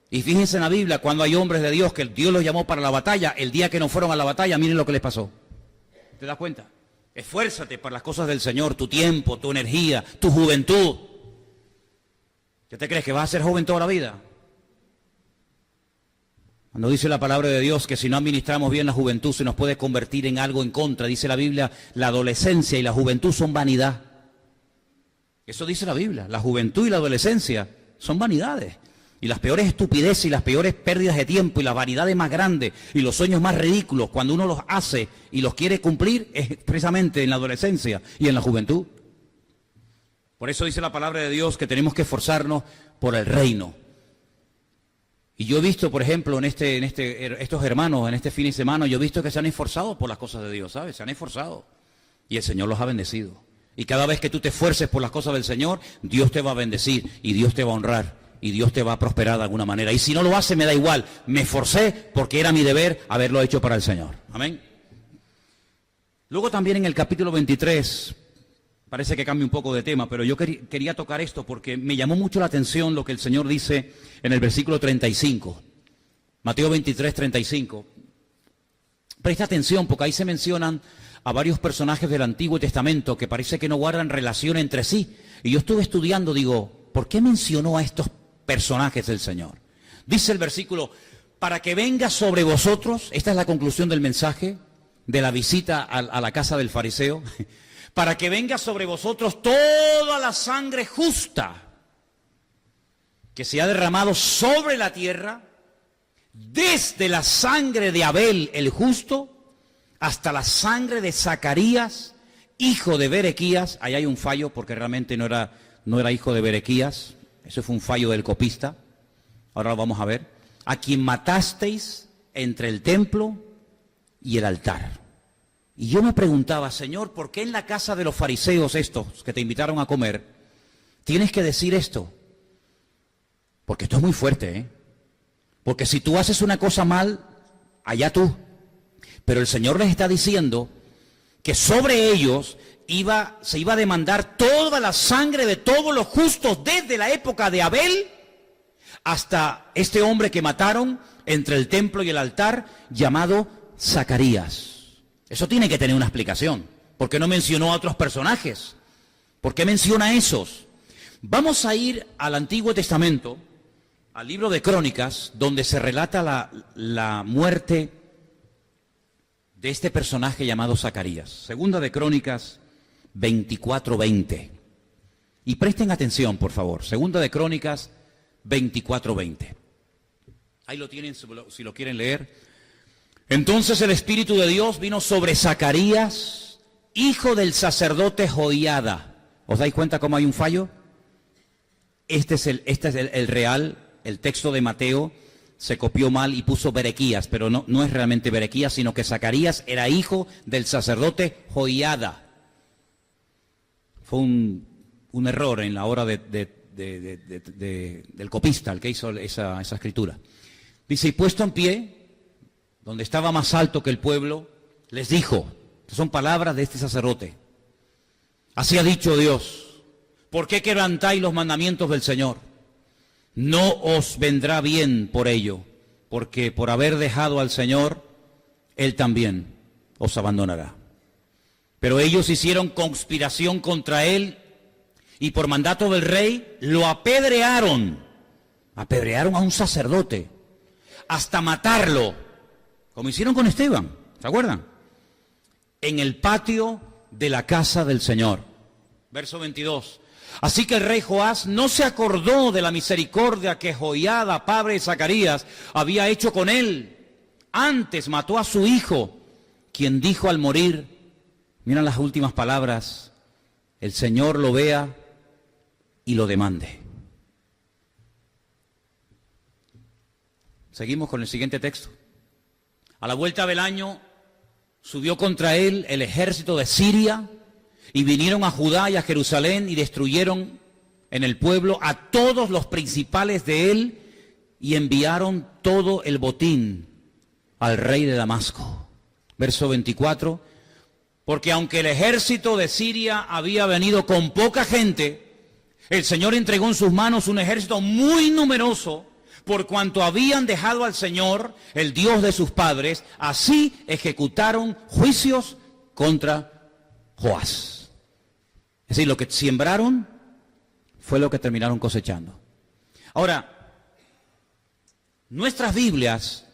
Y fíjense en la Biblia, cuando hay hombres de Dios que Dios los llamó para la batalla, el día que no fueron a la batalla, miren lo que les pasó. ¿Te das cuenta? Esfuérzate para las cosas del Señor, tu tiempo, tu energía, tu juventud. ¿Qué te crees, que vas a ser joven toda la vida? Cuando dice la palabra de Dios que si no administramos bien la juventud se nos puede convertir en algo en contra. Dice la Biblia, la adolescencia y la juventud son vanidad. Eso dice la Biblia, la juventud y la adolescencia son vanidades. Y las peores estupideces y las peores pérdidas de tiempo y las vanidades más grandes y los sueños más ridículos cuando uno los hace y los quiere cumplir es precisamente en la adolescencia y en la juventud. Por eso dice la palabra de Dios que tenemos que esforzarnos por el reino. Y yo he visto, por ejemplo, estos hermanos, en este fin de semana, yo he visto que se han esforzado por las cosas de Dios, ¿sabes? Se han esforzado. Y el Señor los ha bendecido. Y cada vez que tú te esfuerces por las cosas del Señor, Dios te va a bendecir y Dios te va a honrar. Y Dios te va a prosperar de alguna manera. Y si no lo hace, me da igual. Me esforcé porque era mi deber haberlo hecho para el Señor. Amén. Luego también en el capítulo 23, parece que cambia un poco de tema, pero yo quería tocar esto porque me llamó mucho la atención lo que el Señor dice en el versículo 35. Mateo 23, 35. Presta atención porque ahí se mencionan a varios personajes del Antiguo Testamento que parece que no guardan relación entre sí. Y yo estuve estudiando, digo, ¿por qué mencionó a estos personajes del Señor? Dice el versículo, para que venga sobre vosotros, esta es la conclusión del mensaje, de la visita a la casa del fariseo, para que venga sobre vosotros toda la sangre justa, que se ha derramado sobre la tierra, desde la sangre de Abel el justo hasta la sangre de Zacarías, hijo de Berequías. Ahí hay un fallo porque realmente no era hijo de Berequías, eso fue un fallo del copista, ahora lo vamos a ver. A quien matasteis entre el templo y el altar. Y yo me preguntaba, Señor, ¿por qué en la casa de los fariseos estos que te invitaron a comer, tienes que decir esto? Porque esto es muy fuerte, ¿eh? Porque si tú haces una cosa mal, allá tú. Pero el Señor les está diciendo que sobre ellos se iba a demandar toda la sangre de todos los justos desde la época de Abel hasta este hombre que mataron entre el templo y el altar llamado Zacarías. Eso tiene que tener una explicación. ¿Por qué no mencionó a otros personajes? ¿Por qué menciona a esos? Vamos a ir al Antiguo Testamento, al libro de Crónicas, donde se relata la muerte de este personaje llamado Zacarías. Segunda de Crónicas 24:20. Y presten atención, por favor. Segunda de Crónicas 24:20. Ahí lo tienen si lo quieren leer. Entonces el Espíritu de Dios vino sobre Zacarías, hijo del sacerdote Joiada. ¿Os dais cuenta cómo hay un fallo? Este es el real, el texto de Mateo se copió mal y puso Berequías, pero no es realmente Berequías, sino que Zacarías era hijo del sacerdote Joiada. Fue un error en la hora del copista, el que hizo esa escritura. Dice, y puesto en pie, donde estaba más alto que el pueblo, les dijo, que son palabras de este sacerdote, así ha dicho Dios, ¿por qué quebrantáis los mandamientos del Señor? No os vendrá bien por ello, porque por haber dejado al Señor, Él también os abandonará. Pero ellos hicieron conspiración contra Él y por mandato del rey lo apedrearon a un sacerdote, hasta matarlo, como hicieron con Esteban, ¿se acuerdan? En el patio de la casa del Señor. Verso 22. Así que el rey Joás no se acordó de la misericordia que Joiada, padre de Zacarías, había hecho con él. Antes mató a su hijo, quien dijo al morir, miren las últimas palabras, el Señor lo vea y lo demande. Seguimos con el siguiente texto. A la vuelta del año subió contra él el ejército de Siria y vinieron a Judá y a Jerusalén y destruyeron en el pueblo a todos los principales de él y enviaron todo el botín al rey de Damasco. Verso 24, porque aunque el ejército de Siria había venido con poca gente, el Señor entregó en sus manos un ejército muy numeroso, por cuanto habían dejado al Señor, el Dios de sus padres, así ejecutaron juicios contra Joás. Es decir, lo que sembraron fue lo que terminaron cosechando. Ahora, nuestras Biblias,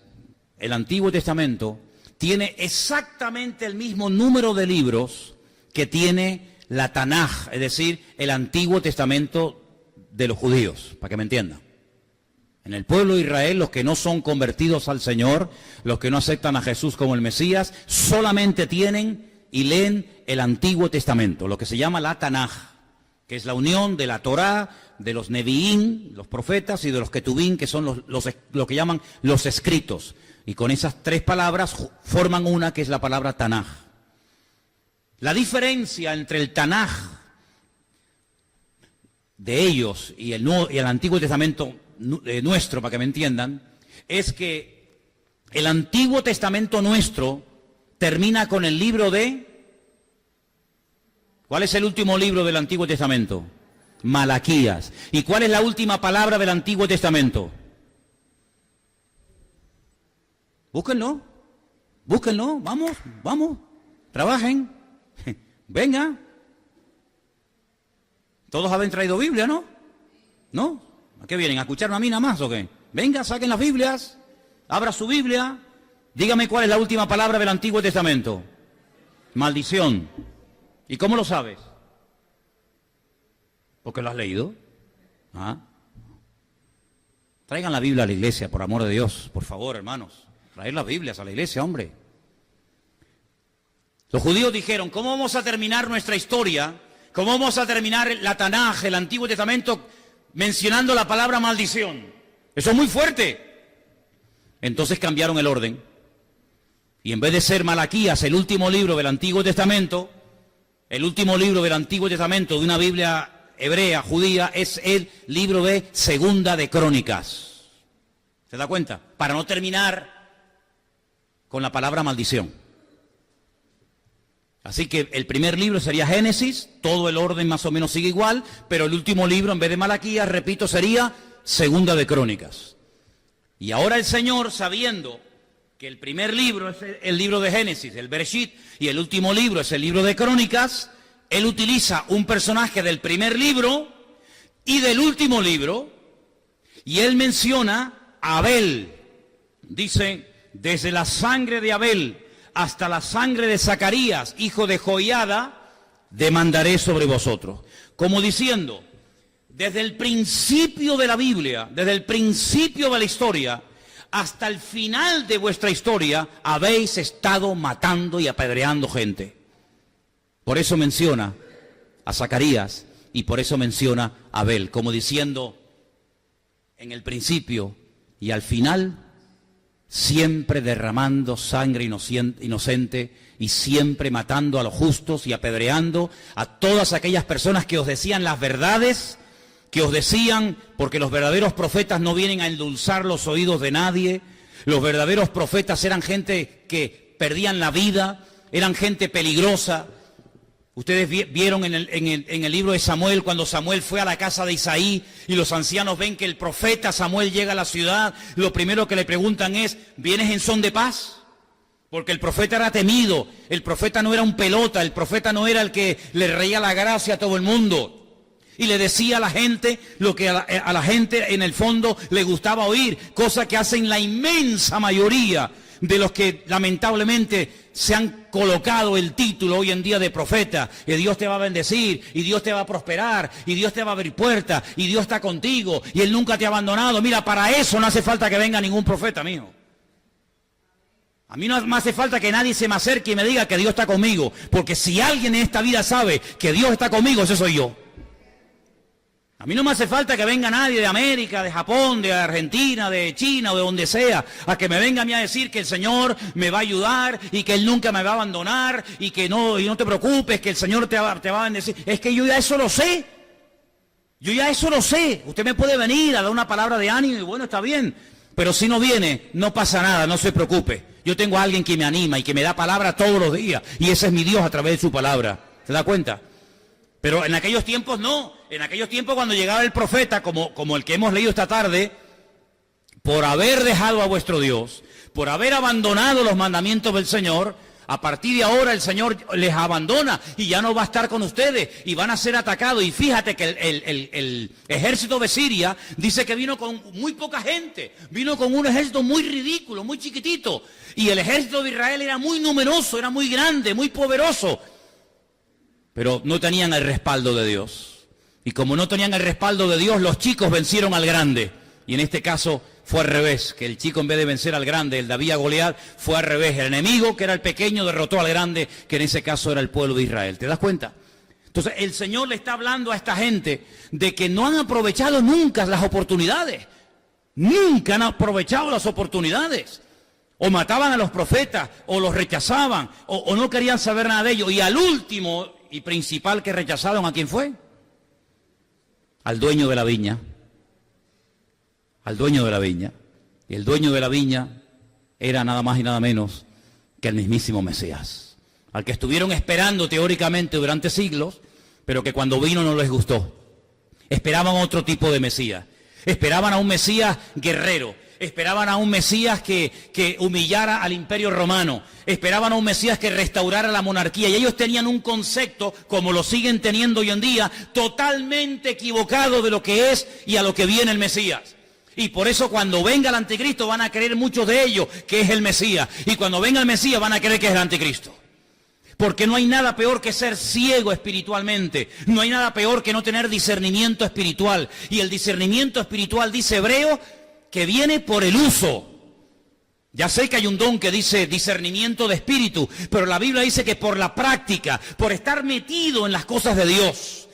el Antiguo Testamento, tiene exactamente el mismo número de libros que tiene la Tanaj, es decir, el Antiguo Testamento de los judíos, para que me entiendan. En el pueblo de Israel, los que no son convertidos al Señor, los que no aceptan a Jesús como el Mesías, solamente tienen y leen el Antiguo Testamento, lo que se llama la Tanaj, que es la unión de la Torá, de los Neviín, los profetas, y de los Ketubín, que son lo que llaman los escritos. Y con esas tres palabras forman una que es la palabra Tanaj. La diferencia entre el Tanaj de ellos y el Antiguo Testamento nuestro, para que me entiendan, es que el Antiguo Testamento nuestro termina con el libro de... ¿Cuál es el último libro del Antiguo Testamento? Malaquías. ¿Y cuál es la última palabra del Antiguo Testamento? Búsquenlo, vamos, trabajen, venga. Todos habéis traído Biblia, ¿no? ¿No? ¿A qué vienen? ¿A escucharme a mí nada más o qué? Venga, saquen las Biblias, abra su Biblia, dígame cuál es la última palabra del Antiguo Testamento. Maldición. ¿Y cómo lo sabes? Porque lo has leído. ¿Ah? Traigan la Biblia a la iglesia, por amor de Dios, por favor, hermanos. Traer las Biblias a la iglesia, hombre. Los judíos dijeron, ¿cómo vamos a terminar nuestra historia? ¿Cómo vamos a terminar la Tanaj, el Antiguo Testamento, mencionando la palabra maldición? Eso es muy fuerte. Entonces cambiaron el orden. Y en vez de ser Malaquías, el último libro del Antiguo Testamento, el último libro del Antiguo Testamento de una Biblia hebrea, judía, es el libro de Segunda de Crónicas. ¿Se da cuenta? Para no terminar con la palabra maldición. Así que el primer libro sería Génesis, todo el orden más o menos sigue igual, pero el último libro, en vez de Malaquías, repito, sería Segunda de Crónicas. Y ahora el Señor, sabiendo que el primer libro es el libro de Génesis, el Bereshit, y el último libro es el libro de Crónicas, Él utiliza un personaje del primer libro y del último libro, y Él menciona a Abel. Dice, desde la sangre de Abel hasta la sangre de Zacarías, hijo de Joiada, demandaré sobre vosotros. Como diciendo, desde el principio de la Biblia, desde el principio de la historia, hasta el final de vuestra historia, habéis estado matando y apedreando gente. Por eso menciona a Zacarías y por eso menciona a Abel, como diciendo, en el principio y al final, siempre derramando sangre inocente y siempre matando a los justos y apedreando a todas aquellas personas que os decían las verdades, que os decían, porque los verdaderos profetas no vienen a endulzar los oídos de nadie. Los verdaderos profetas eran gente que perdían la vida, eran gente peligrosa. Ustedes vieron en el libro de Samuel, cuando Samuel fue a la casa de Isaí y los ancianos ven que el profeta Samuel llega a la ciudad, lo primero que le preguntan es, ¿vienes en son de paz? Porque el profeta era temido, el profeta no era un pelota, el profeta no era el que le reía la gracia a todo el mundo. Y le decía a la gente lo que a la gente en el fondo le gustaba oír, cosa que hacen la inmensa mayoría de los que lamentablemente se han colocado el título hoy en día de profeta, que Dios te va a bendecir, y Dios te va a prosperar, y Dios te va a abrir puertas, y Dios está contigo, y Él nunca te ha abandonado. Mira, para eso no hace falta que venga ningún profeta, mijo. A mí no me hace falta que nadie se me acerque y me diga que Dios está conmigo, porque si alguien en esta vida sabe que Dios está conmigo, ese soy yo. A mí no me hace falta que venga nadie de América, de Japón, de Argentina, de China o de donde sea, a que me venga a mí a decir que el Señor me va a ayudar y que Él nunca me va a abandonar y que no, y no te preocupes, que el Señor te va a bendecir. Es que yo ya eso lo sé. Yo ya eso lo sé. Usted me puede venir a dar una palabra de ánimo y bueno, está bien. Pero si no viene, no pasa nada, no se preocupe. Yo tengo a alguien que me anima y que me da palabra todos los días. Y ese es mi Dios a través de su palabra. ¿Se da cuenta? Pero en aquellos tiempos no. En aquellos tiempos cuando llegaba el profeta, como el que hemos leído esta tarde, por haber dejado a vuestro Dios, por haber abandonado los mandamientos del Señor, a partir de ahora el Señor les abandona y ya no va a estar con ustedes y van a ser atacados. Y fíjate que el ejército de Siria dice que vino con muy poca gente, vino con un ejército muy ridículo, muy chiquitito. Y el ejército de Israel era muy numeroso, era muy grande, muy poderoso. Pero no tenían el respaldo de Dios. Y como no tenían el respaldo de Dios, los chicos vencieron al grande. Y en este caso fue al revés, que el chico en vez de vencer al grande, el David a Goliat, fue al revés. El enemigo, que era el pequeño, derrotó al grande, que en ese caso era el pueblo de Israel. ¿Te das cuenta? Entonces el Señor le está hablando a esta gente de que no han aprovechado nunca las oportunidades. Nunca han aprovechado las oportunidades. O mataban a los profetas, o los rechazaban, o no querían saber nada de ellos. Y al último y principal que rechazaron, ¿a quién fue? Al dueño de la viña. Al dueño de la viña. Y el dueño de la viña era nada más y nada menos que el mismísimo Mesías. Al que estuvieron esperando teóricamente durante siglos, pero que cuando vino no les gustó. Esperaban otro tipo de Mesías. Esperaban a un Mesías guerrero. Esperaban a un Mesías que humillara al imperio romano. Esperaban a un Mesías que restaurara la monarquía. Y ellos tenían un concepto, como lo siguen teniendo hoy en día, totalmente equivocado de lo que es y a lo que viene el Mesías. Y por eso cuando venga el anticristo van a creer muchos de ellos que es el Mesías. Y cuando venga el Mesías van a creer que es el anticristo. Porque no hay nada peor que ser ciego espiritualmente. No hay nada peor que no tener discernimiento espiritual. Y el discernimiento espiritual, dice Hebreos, que viene por el uso. Ya sé que hay un don que dice discernimiento de espíritu, pero la Biblia dice que por la práctica, por estar metido en las cosas de Dios,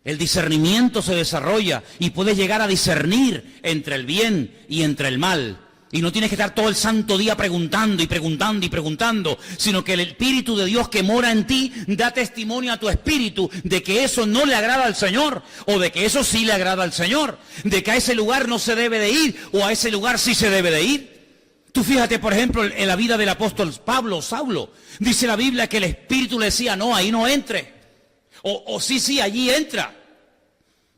el discernimiento se desarrolla y puedes llegar a discernir entre el bien y entre el mal. Y no tienes que estar todo el santo día preguntando y preguntando y preguntando, sino que el Espíritu de Dios que mora en ti da testimonio a tu espíritu de que eso no le agrada al Señor, o de que eso sí le agrada al Señor, de que a ese lugar no se debe de ir, o a ese lugar sí se debe de ir. Tú fíjate, por ejemplo, en la vida del apóstol Pablo, Saulo. Dice la Biblia que el Espíritu le decía, no, ahí no entre. O sí, allí entra.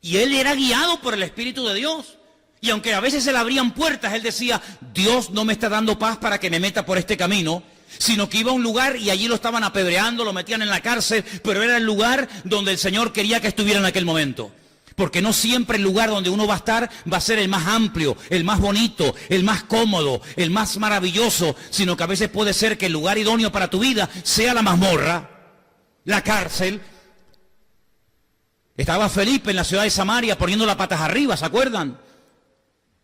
Y él era guiado por el Espíritu de Dios. Y aunque a veces se le abrían puertas, él decía, Dios no me está dando paz para que me meta por este camino, sino que iba a un lugar y allí lo estaban apedreando, lo metían en la cárcel, pero era el lugar donde el Señor quería que estuviera en aquel momento. Porque no siempre el lugar donde uno va a estar va a ser el más amplio, el más bonito, el más cómodo, el más maravilloso, sino que a veces puede ser que el lugar idóneo para tu vida sea la mazmorra, la cárcel. Estaba Felipe en la ciudad de Samaria poniendo las patas arriba, ¿se acuerdan?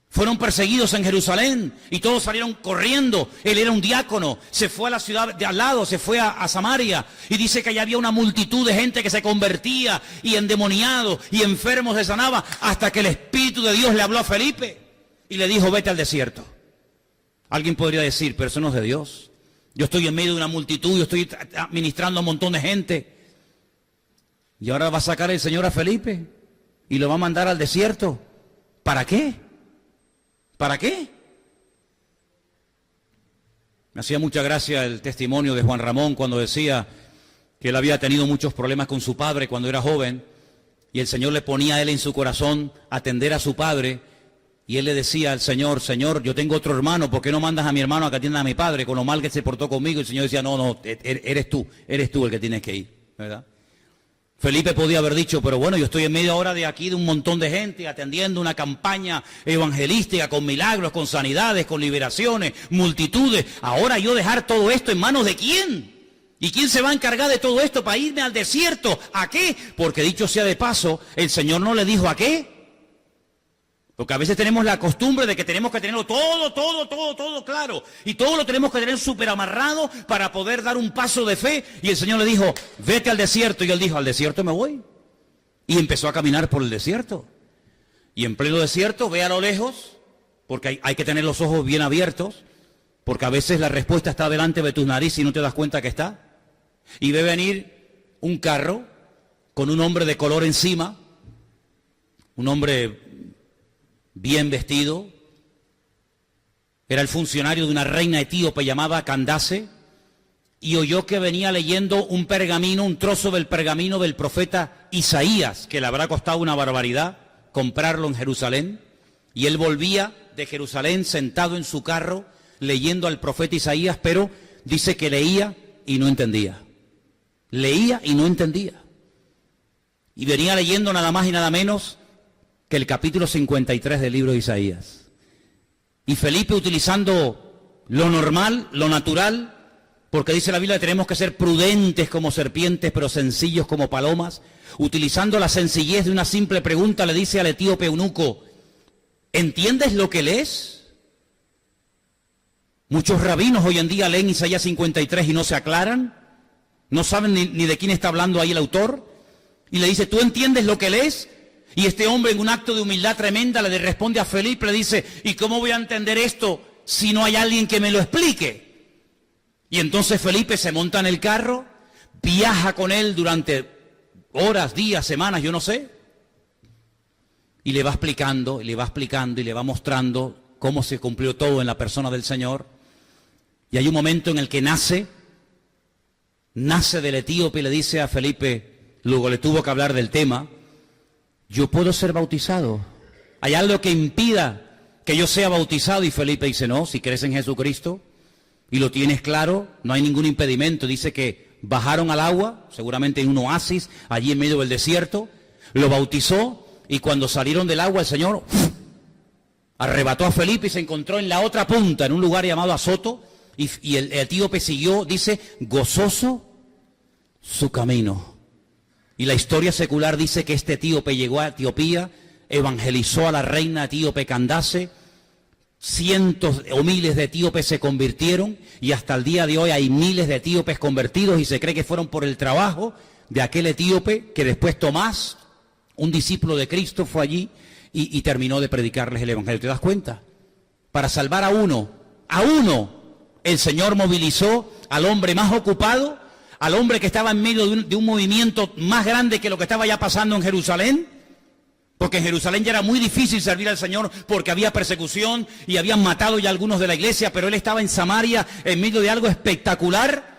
Fueron perseguidos en Jerusalén y todos salieron corriendo. Él era un diácono, se fue a la ciudad de al lado, se fue a Samaria. Y dice que allá había una multitud de gente que se convertía y endemoniados y enfermos se sanaba, hasta que el Espíritu de Dios le habló a Felipe y le dijo, vete al desierto. Alguien podría decir, pero eso no es de Dios. Yo estoy en medio de una multitud, yo estoy administrando a un montón de gente. Y ahora va a sacar el Señor a Felipe y lo va a mandar al desierto. ¿Para qué? ¿Para qué? Me hacía mucha gracia el testimonio de Juan Ramón cuando decía que él había tenido muchos problemas con su padre cuando era joven y el Señor le ponía a él en su corazón atender a su padre y él le decía al Señor, Señor, yo tengo otro hermano, ¿por qué no mandas a mi hermano a que atienda a mi padre con lo mal que se portó conmigo? Y el Señor decía, no, eres tú el que tienes que ir, ¿verdad? Felipe podía haber dicho, pero bueno, yo estoy en medio ahora de aquí de un montón de gente atendiendo una campaña evangelística con milagros, con sanidades, con liberaciones, multitudes. Ahora yo dejar todo esto en manos de quién. ¿Y quién se va a encargar de todo esto para irme al desierto? ¿A qué? Porque dicho sea de paso, el Señor no le dijo a qué. Porque a veces tenemos la costumbre de que tenemos que tenerlo todo claro. Y todo lo tenemos que tener súper amarrado para poder dar un paso de fe. Y el Señor le dijo, vete al desierto. Y él dijo, al desierto me voy. Y empezó a caminar por el desierto. Y en pleno desierto ve a lo lejos, porque hay que tener los ojos bien abiertos, porque a veces la respuesta está delante de tus narices y no te das cuenta que está. Y ve venir un carro con un hombre de color encima, un hombre bien vestido, era el funcionario de una reina etíope llamada Candace, y oyó que venía leyendo un pergamino, un trozo del pergamino del profeta Isaías, que le habrá costado una barbaridad comprarlo en Jerusalén, y él volvía de Jerusalén sentado en su carro, leyendo al profeta Isaías, pero dice que leía y no entendía. Leía y no entendía. Y venía leyendo nada más y nada menos que el capítulo 53 del libro de Isaías. Y Felipe, utilizando lo normal, lo natural, porque dice la Biblia que tenemos que ser prudentes como serpientes, pero sencillos como palomas, utilizando la sencillez de una simple pregunta, le dice al etíope eunuco, ¿entiendes lo que lees? Muchos rabinos hoy en día leen Isaías 53 y no se aclaran, no saben ni de quién está hablando ahí el autor, y le dice, ¿tú entiendes lo que lees? Y este hombre, en un acto de humildad tremenda, le responde a Felipe, le dice, ¿y cómo voy a entender esto si no hay alguien que me lo explique? Y entonces Felipe se monta en el carro, viaja con él durante horas, días, semanas, yo no sé, y le va explicando, y le va explicando, y le va mostrando cómo se cumplió todo en la persona del Señor. Y hay un momento en el que nace del etíope y le dice a Felipe, luego le tuvo que hablar del tema, yo puedo ser bautizado. ¿Hay algo que impida que yo sea bautizado? Y Felipe dice, no, si crees en Jesucristo y lo tienes claro, no hay ningún impedimento. Dice que bajaron al agua, seguramente en un oasis, allí en medio del desierto, lo bautizó y cuando salieron del agua el Señor arrebató a Felipe y se encontró en la otra punta, en un lugar llamado Azoto, y el etíope siguió, dice, gozoso su camino. Y la historia secular dice que este etíope llegó a Etiopía, evangelizó a la reina etíope Candace, cientos o miles de etíopes se convirtieron y hasta el día de hoy hay miles de etíopes convertidos y se cree que fueron por el trabajo de aquel etíope que después Tomás, un discípulo de Cristo, fue allí y terminó de predicarles el Evangelio. ¿Te das cuenta? Para salvar a uno, el Señor movilizó al hombre más ocupado, al hombre que estaba en medio de un movimiento más grande que lo que estaba ya pasando en Jerusalén, porque en Jerusalén ya era muy difícil servir al Señor porque había persecución y habían matado ya algunos de la iglesia, pero él estaba en Samaria en medio de algo espectacular,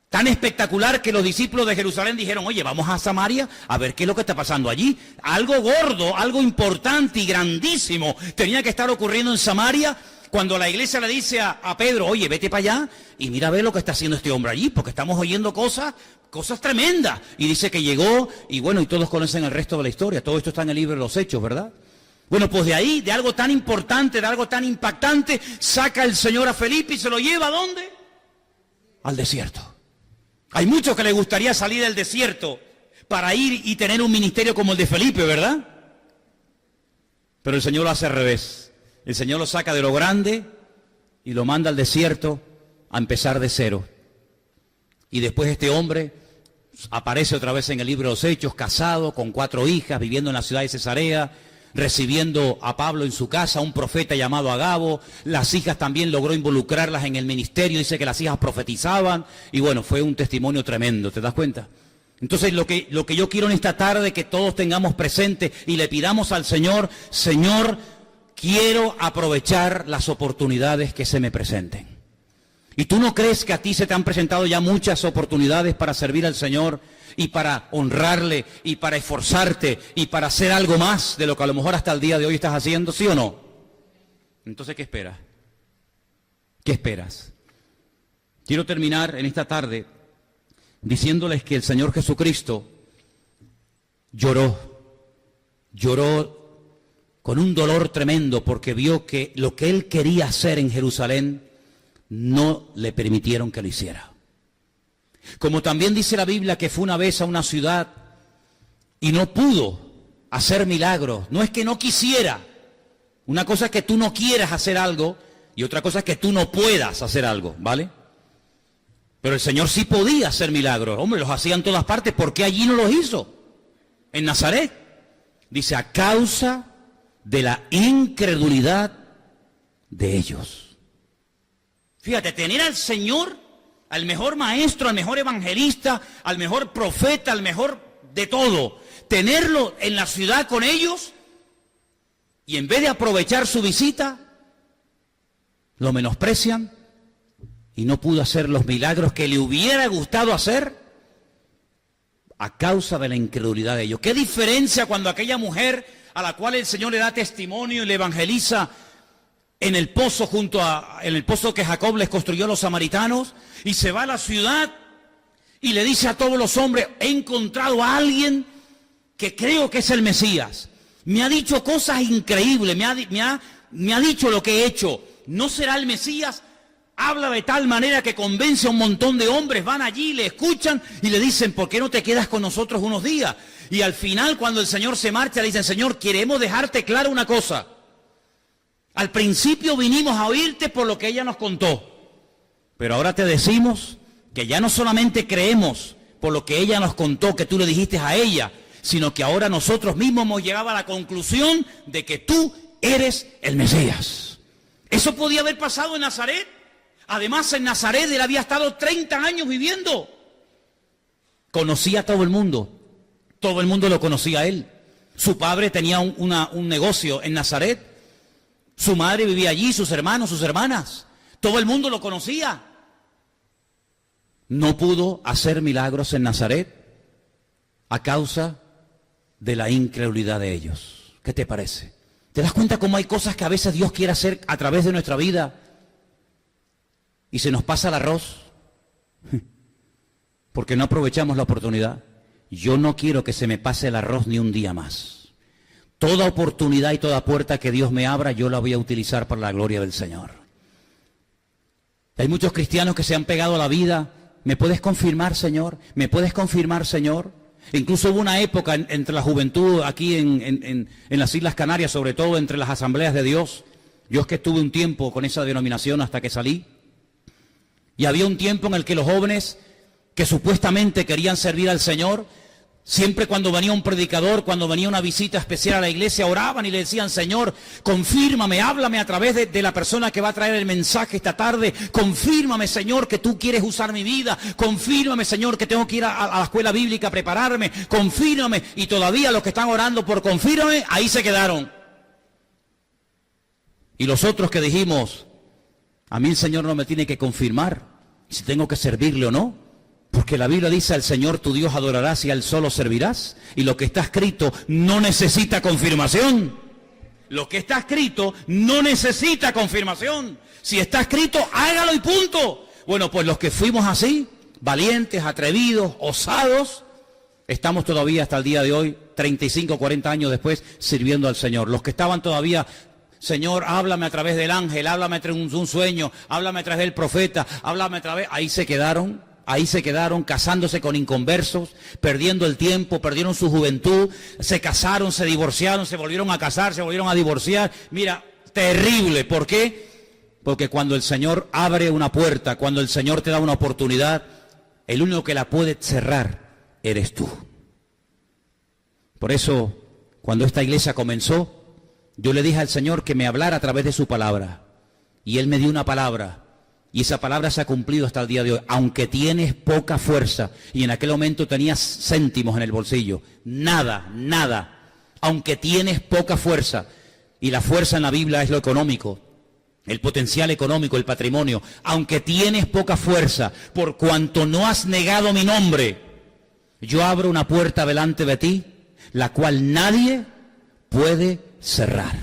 tan espectacular que los discípulos de Jerusalén dijeron, oye, vamos a Samaria a ver qué es lo que está pasando allí. Algo gordo, algo importante y grandísimo tenía que estar ocurriendo en Samaria. Cuando la iglesia le dice a Pedro, oye, vete para allá y mira a ver lo que está haciendo este hombre allí, porque estamos oyendo cosas tremendas. Y dice que llegó, y bueno, y todos conocen el resto de la historia. Todo esto está en el libro de los Hechos, ¿verdad? Bueno, pues de ahí, de algo tan importante, de algo tan impactante, saca el Señor a Felipe y se lo lleva ¿a dónde? Al desierto. Hay muchos que les gustaría salir del desierto para ir y tener un ministerio como el de Felipe, ¿verdad? Pero el Señor lo hace al revés. El Señor lo saca de lo grande y lo manda al desierto a empezar de cero. Y después este hombre aparece otra vez en el libro de los Hechos, casado, con 4 hijas, viviendo en la ciudad de Cesarea, recibiendo a Pablo en su casa, un profeta llamado Agabo. Las hijas también logró involucrarlas en el ministerio, dice que las hijas profetizaban, y bueno, fue un testimonio tremendo, ¿te das cuenta? Entonces lo que yo quiero en esta tarde, que todos tengamos presente y le pidamos al Señor, Señor, quiero aprovechar las oportunidades que se me presenten. ¿Y tú no crees que a ti se te han presentado ya muchas oportunidades para servir al Señor y para honrarle y para esforzarte y para hacer algo más de lo que a lo mejor hasta el día de hoy estás haciendo? ¿Sí o no? Entonces, ¿qué esperas? ¿Qué esperas? Quiero terminar en esta tarde diciéndoles que el Señor Jesucristo lloró con un dolor tremendo porque vio que lo que él quería hacer en Jerusalén no le permitieron que lo hiciera. Como también dice la Biblia que fue una vez a una ciudad y no pudo hacer milagros. No es que no quisiera. Una cosa es que tú no quieras hacer algo y otra cosa es que tú no puedas hacer algo, ¿vale? Pero el Señor sí podía hacer milagros. Hombre, los hacía en todas partes. ¿Por qué allí no los hizo? En Nazaret. Dice, a causa de la incredulidad de ellos. Fíjate, tener al Señor, al mejor maestro, al mejor evangelista, al mejor profeta, al mejor de todo, tenerlo en la ciudad con ellos, y en vez de aprovechar su visita, lo menosprecian y no pudo hacer los milagros que le hubiera gustado hacer a causa de la incredulidad de ellos. ¿Qué diferencia cuando aquella mujer a la cual el Señor le da testimonio y le evangeliza en el pozo en el pozo que Jacob les construyó a los samaritanos, y se va a la ciudad y le dice a todos los hombres, he encontrado a alguien que creo que es el Mesías, me ha dicho cosas increíbles, me ha dicho lo que he hecho, ¿no será el Mesías? Habla de tal manera que convence a un montón de hombres, van allí, le escuchan y le dicen, ¿por qué no te quedas con nosotros unos días? Y al final, cuando el Señor se marcha, le dicen, Señor, queremos dejarte claro una cosa. Al principio vinimos a oírte por lo que ella nos contó, pero ahora te decimos que ya no solamente creemos por lo que ella nos contó, que tú le dijiste a ella, sino que ahora nosotros mismos hemos llegado a la conclusión de que tú eres el Mesías. Eso podía haber pasado en Nazaret. Además, en Nazaret él había estado 30 años viviendo. Conocía a todo el mundo lo conocía a él. Su padre tenía un negocio en Nazaret. Su madre vivía allí, sus hermanos, sus hermanas. Todo el mundo lo conocía. No pudo hacer milagros en Nazaret a causa de la incredulidad de ellos. ¿Qué te parece? ¿Te das cuenta cómo hay cosas que a veces Dios quiere hacer a través de nuestra vida y se nos pasa el arroz? Porque no aprovechamos la oportunidad. Yo no quiero que se me pase el arroz ni un día más. Toda oportunidad y toda puerta que Dios me abra, yo la voy a utilizar para la gloria del Señor. Hay muchos cristianos que se han pegado a la vida. ¿Me puedes confirmar, Señor? ¿Me puedes confirmar, Señor? Incluso hubo una época entre la juventud aquí en las Islas Canarias, sobre todo entre las asambleas de Dios, Yo es que estuve un tiempo con esa denominación hasta que salí. Y había un tiempo en el que los jóvenes que supuestamente querían servir al Señor, siempre cuando venía un predicador, cuando venía una visita especial a la iglesia, oraban y le decían: Señor, confírmame, háblame a través de la persona que va a traer el mensaje esta tarde. Confírmame, Señor, que tú quieres usar mi vida. Confírmame, Señor, que tengo que ir a la escuela bíblica a prepararme. Confírmame. Y todavía los que están orando por confírmame, ahí se quedaron. Y los otros que dijimos: a mí el Señor no me tiene que confirmar si tengo que servirle o no, porque la Biblia dice: al Señor tu Dios adorarás y a Él solo servirás. Y lo que está escrito no necesita confirmación. Lo que está escrito no necesita confirmación. Si está escrito, hágalo y punto. Bueno, pues los que fuimos así, valientes, atrevidos, osados, estamos todavía hasta el día de hoy, 35, 40 años después, sirviendo al Señor. Los que estaban todavía: Señor, háblame a través del ángel, háblame a través de un sueño, háblame a través del profeta, háblame a través... Ahí se quedaron casándose con inconversos, perdiendo el tiempo, perdieron su juventud, se casaron, se divorciaron, se volvieron a casar, se volvieron a divorciar. Mira, terrible. ¿Por qué? Porque cuando el Señor abre una puerta, cuando el Señor te da una oportunidad, el único que la puede cerrar eres tú. Por eso, cuando esta iglesia comenzó, yo le dije al Señor que me hablara a través de su palabra. Y Él me dio una palabra. Y esa palabra se ha cumplido hasta el día de hoy. Aunque tienes poca fuerza, y en aquel momento tenías céntimos en el bolsillo. Nada. Aunque tienes poca fuerza. Y la fuerza en la Biblia es lo económico. El potencial económico, el patrimonio. Aunque tienes poca fuerza, por cuanto no has negado mi nombre, yo abro una puerta delante de ti, la cual nadie puede cerrar.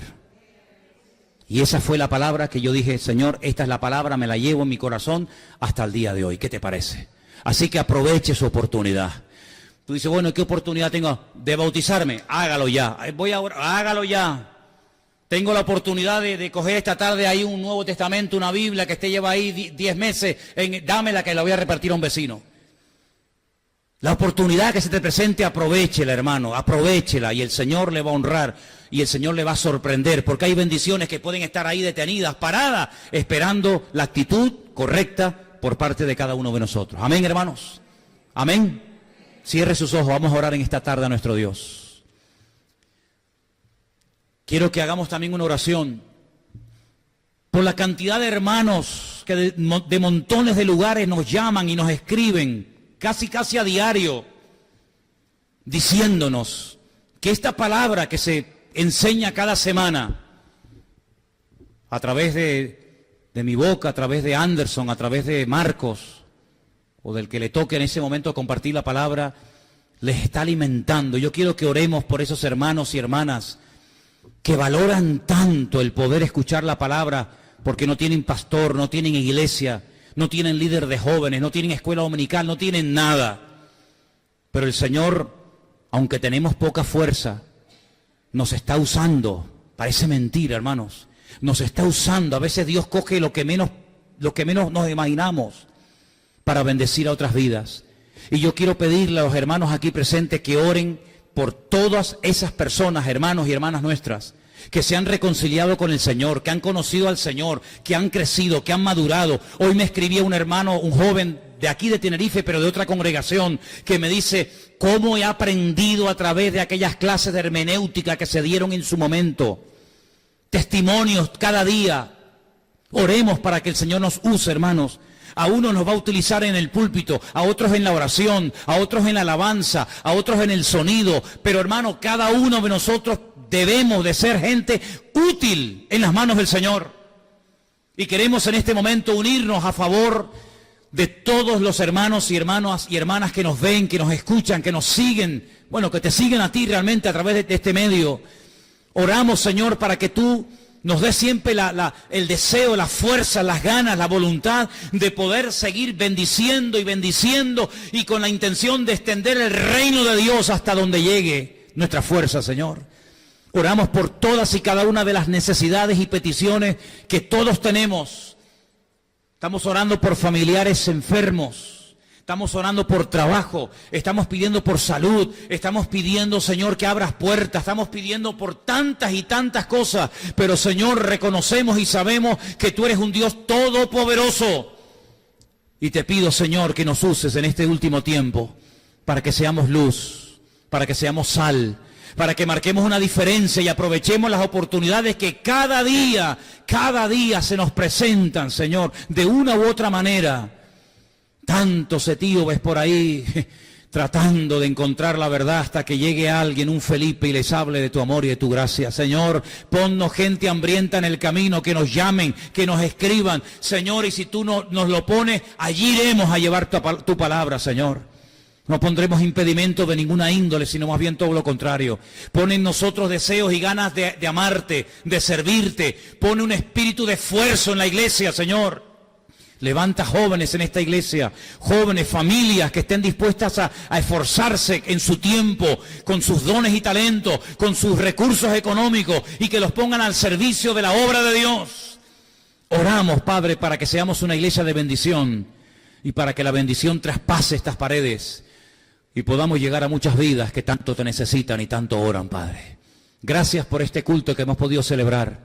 Y esa fue la palabra que yo dije: Señor, esta es la palabra, me la llevo en mi corazón hasta el día de hoy. ¿Qué te parece? Así que aproveche su oportunidad. Tú dices: bueno, ¿qué oportunidad tengo de bautizarme? Hágalo ya. Hágalo ya. Tengo la oportunidad de coger esta tarde ahí un Nuevo Testamento, una Biblia que esté lleva ahí 10 meses. Dámela, que la voy a repartir a un vecino. La oportunidad que se te presente, aprovéchela, hermano, aprovéchela, y el Señor le va a honrar y el Señor le va a sorprender, porque hay bendiciones que pueden estar ahí detenidas, paradas, esperando la actitud correcta por parte de cada uno de nosotros. Amén, hermanos. Amén. Cierre sus ojos, vamos a orar en esta tarde a nuestro Dios. Quiero que hagamos también una oración por la cantidad de hermanos que de montones de lugares nos llaman y nos escriben casi a diario, diciéndonos que esta palabra que se enseña cada semana, a través de mi boca, a través de Anderson, a través de Marcos, o del que le toque en ese momento compartir la palabra, les está alimentando. Yo quiero que oremos por esos hermanos y hermanas que valoran tanto el poder escuchar la palabra, porque no tienen pastor, no tienen iglesia, no tienen líder de jóvenes, no tienen escuela dominical, no tienen nada. Pero el Señor, aunque tenemos poca fuerza, nos está usando. Parece mentira, hermanos. Nos está usando. A veces Dios coge lo que menos nos imaginamos para bendecir a otras vidas. Y yo quiero pedirle a los hermanos aquí presentes que oren por todas esas personas, hermanos y hermanas nuestras, que se han reconciliado con el Señor, que han conocido al Señor, que han crecido, que han madurado. Hoy me escribía un hermano, un joven de aquí de Tenerife, pero de otra congregación, que me dice: cómo he aprendido a través de aquellas clases de hermenéutica que se dieron en su momento. Testimonios cada día. Oremos para que el Señor nos use, hermanos. A uno nos va a utilizar en el púlpito, a otros en la oración, a otros en la alabanza, a otros en el sonido. Pero, hermano, cada uno de nosotros debemos de ser gente útil en las manos del Señor. Y queremos en este momento unirnos a favor de todos los hermanos y hermanas que nos ven, que nos escuchan, que nos siguen. Bueno, que te siguen a ti realmente a través de este medio. Oramos, Señor, para que tú nos des siempre el deseo, la fuerza, las ganas, la voluntad de poder seguir bendiciendo y con la intención de extender el reino de Dios hasta donde llegue nuestra fuerza, Señor. Oramos por todas y cada una de las necesidades y peticiones que todos tenemos. Estamos orando por familiares enfermos. estamos orando por trabajo, estamos pidiendo por salud, estamos pidiendo, Señor, que abras puertas, estamos pidiendo por tantas y tantas cosas, pero Señor, reconocemos y sabemos que tú eres un Dios todopoderoso. Y te pido, Señor, que nos uses en este último tiempo para que seamos luz, para que seamos sal, para que marquemos una diferencia y aprovechemos las oportunidades que cada día se nos presentan, Señor, de una u otra manera. Tantos etíopes por ahí tratando de encontrar la verdad hasta que llegue alguien, un Felipe, y les hable de tu amor y de tu gracia. Señor, ponnos gente hambrienta en el camino, que nos llamen, que nos escriban. Señor, y si tú nos lo pones, allí iremos a llevar tu palabra, Señor. No pondremos impedimento de ninguna índole, sino más bien todo lo contrario. Pone en nosotros deseos y ganas de amarte, de servirte. Pone un espíritu de esfuerzo en la iglesia, Señor. Levanta jóvenes en esta iglesia, jóvenes, familias que estén dispuestas a esforzarse en su tiempo, con sus dones y talentos, con sus recursos económicos, y que los pongan al servicio de la obra de Dios. Oramos, Padre, para que seamos una iglesia de bendición y para que la bendición traspase estas paredes y podamos llegar a muchas vidas que tanto te necesitan y tanto oran, Padre. Gracias por este culto que hemos podido celebrar.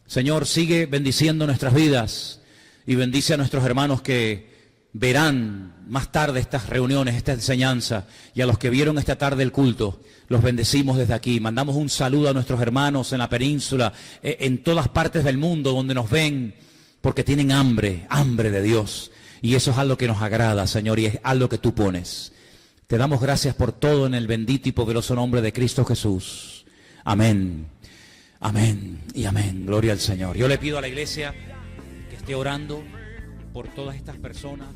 Señor, sigue bendiciendo nuestras vidas. Y bendice a nuestros hermanos que verán más tarde estas reuniones, esta enseñanza. Y a los que vieron esta tarde el culto, los bendecimos desde aquí. Mandamos un saludo a nuestros hermanos en la península, en todas partes del mundo donde nos ven, porque tienen hambre de Dios. Y eso es algo que nos agrada, Señor, y es algo que tú pones. Te damos gracias por todo en el bendito y poderoso nombre de Cristo Jesús. Amén, amén y amén. Gloria al Señor. Yo le pido a la iglesia que esté orando por todas estas personas.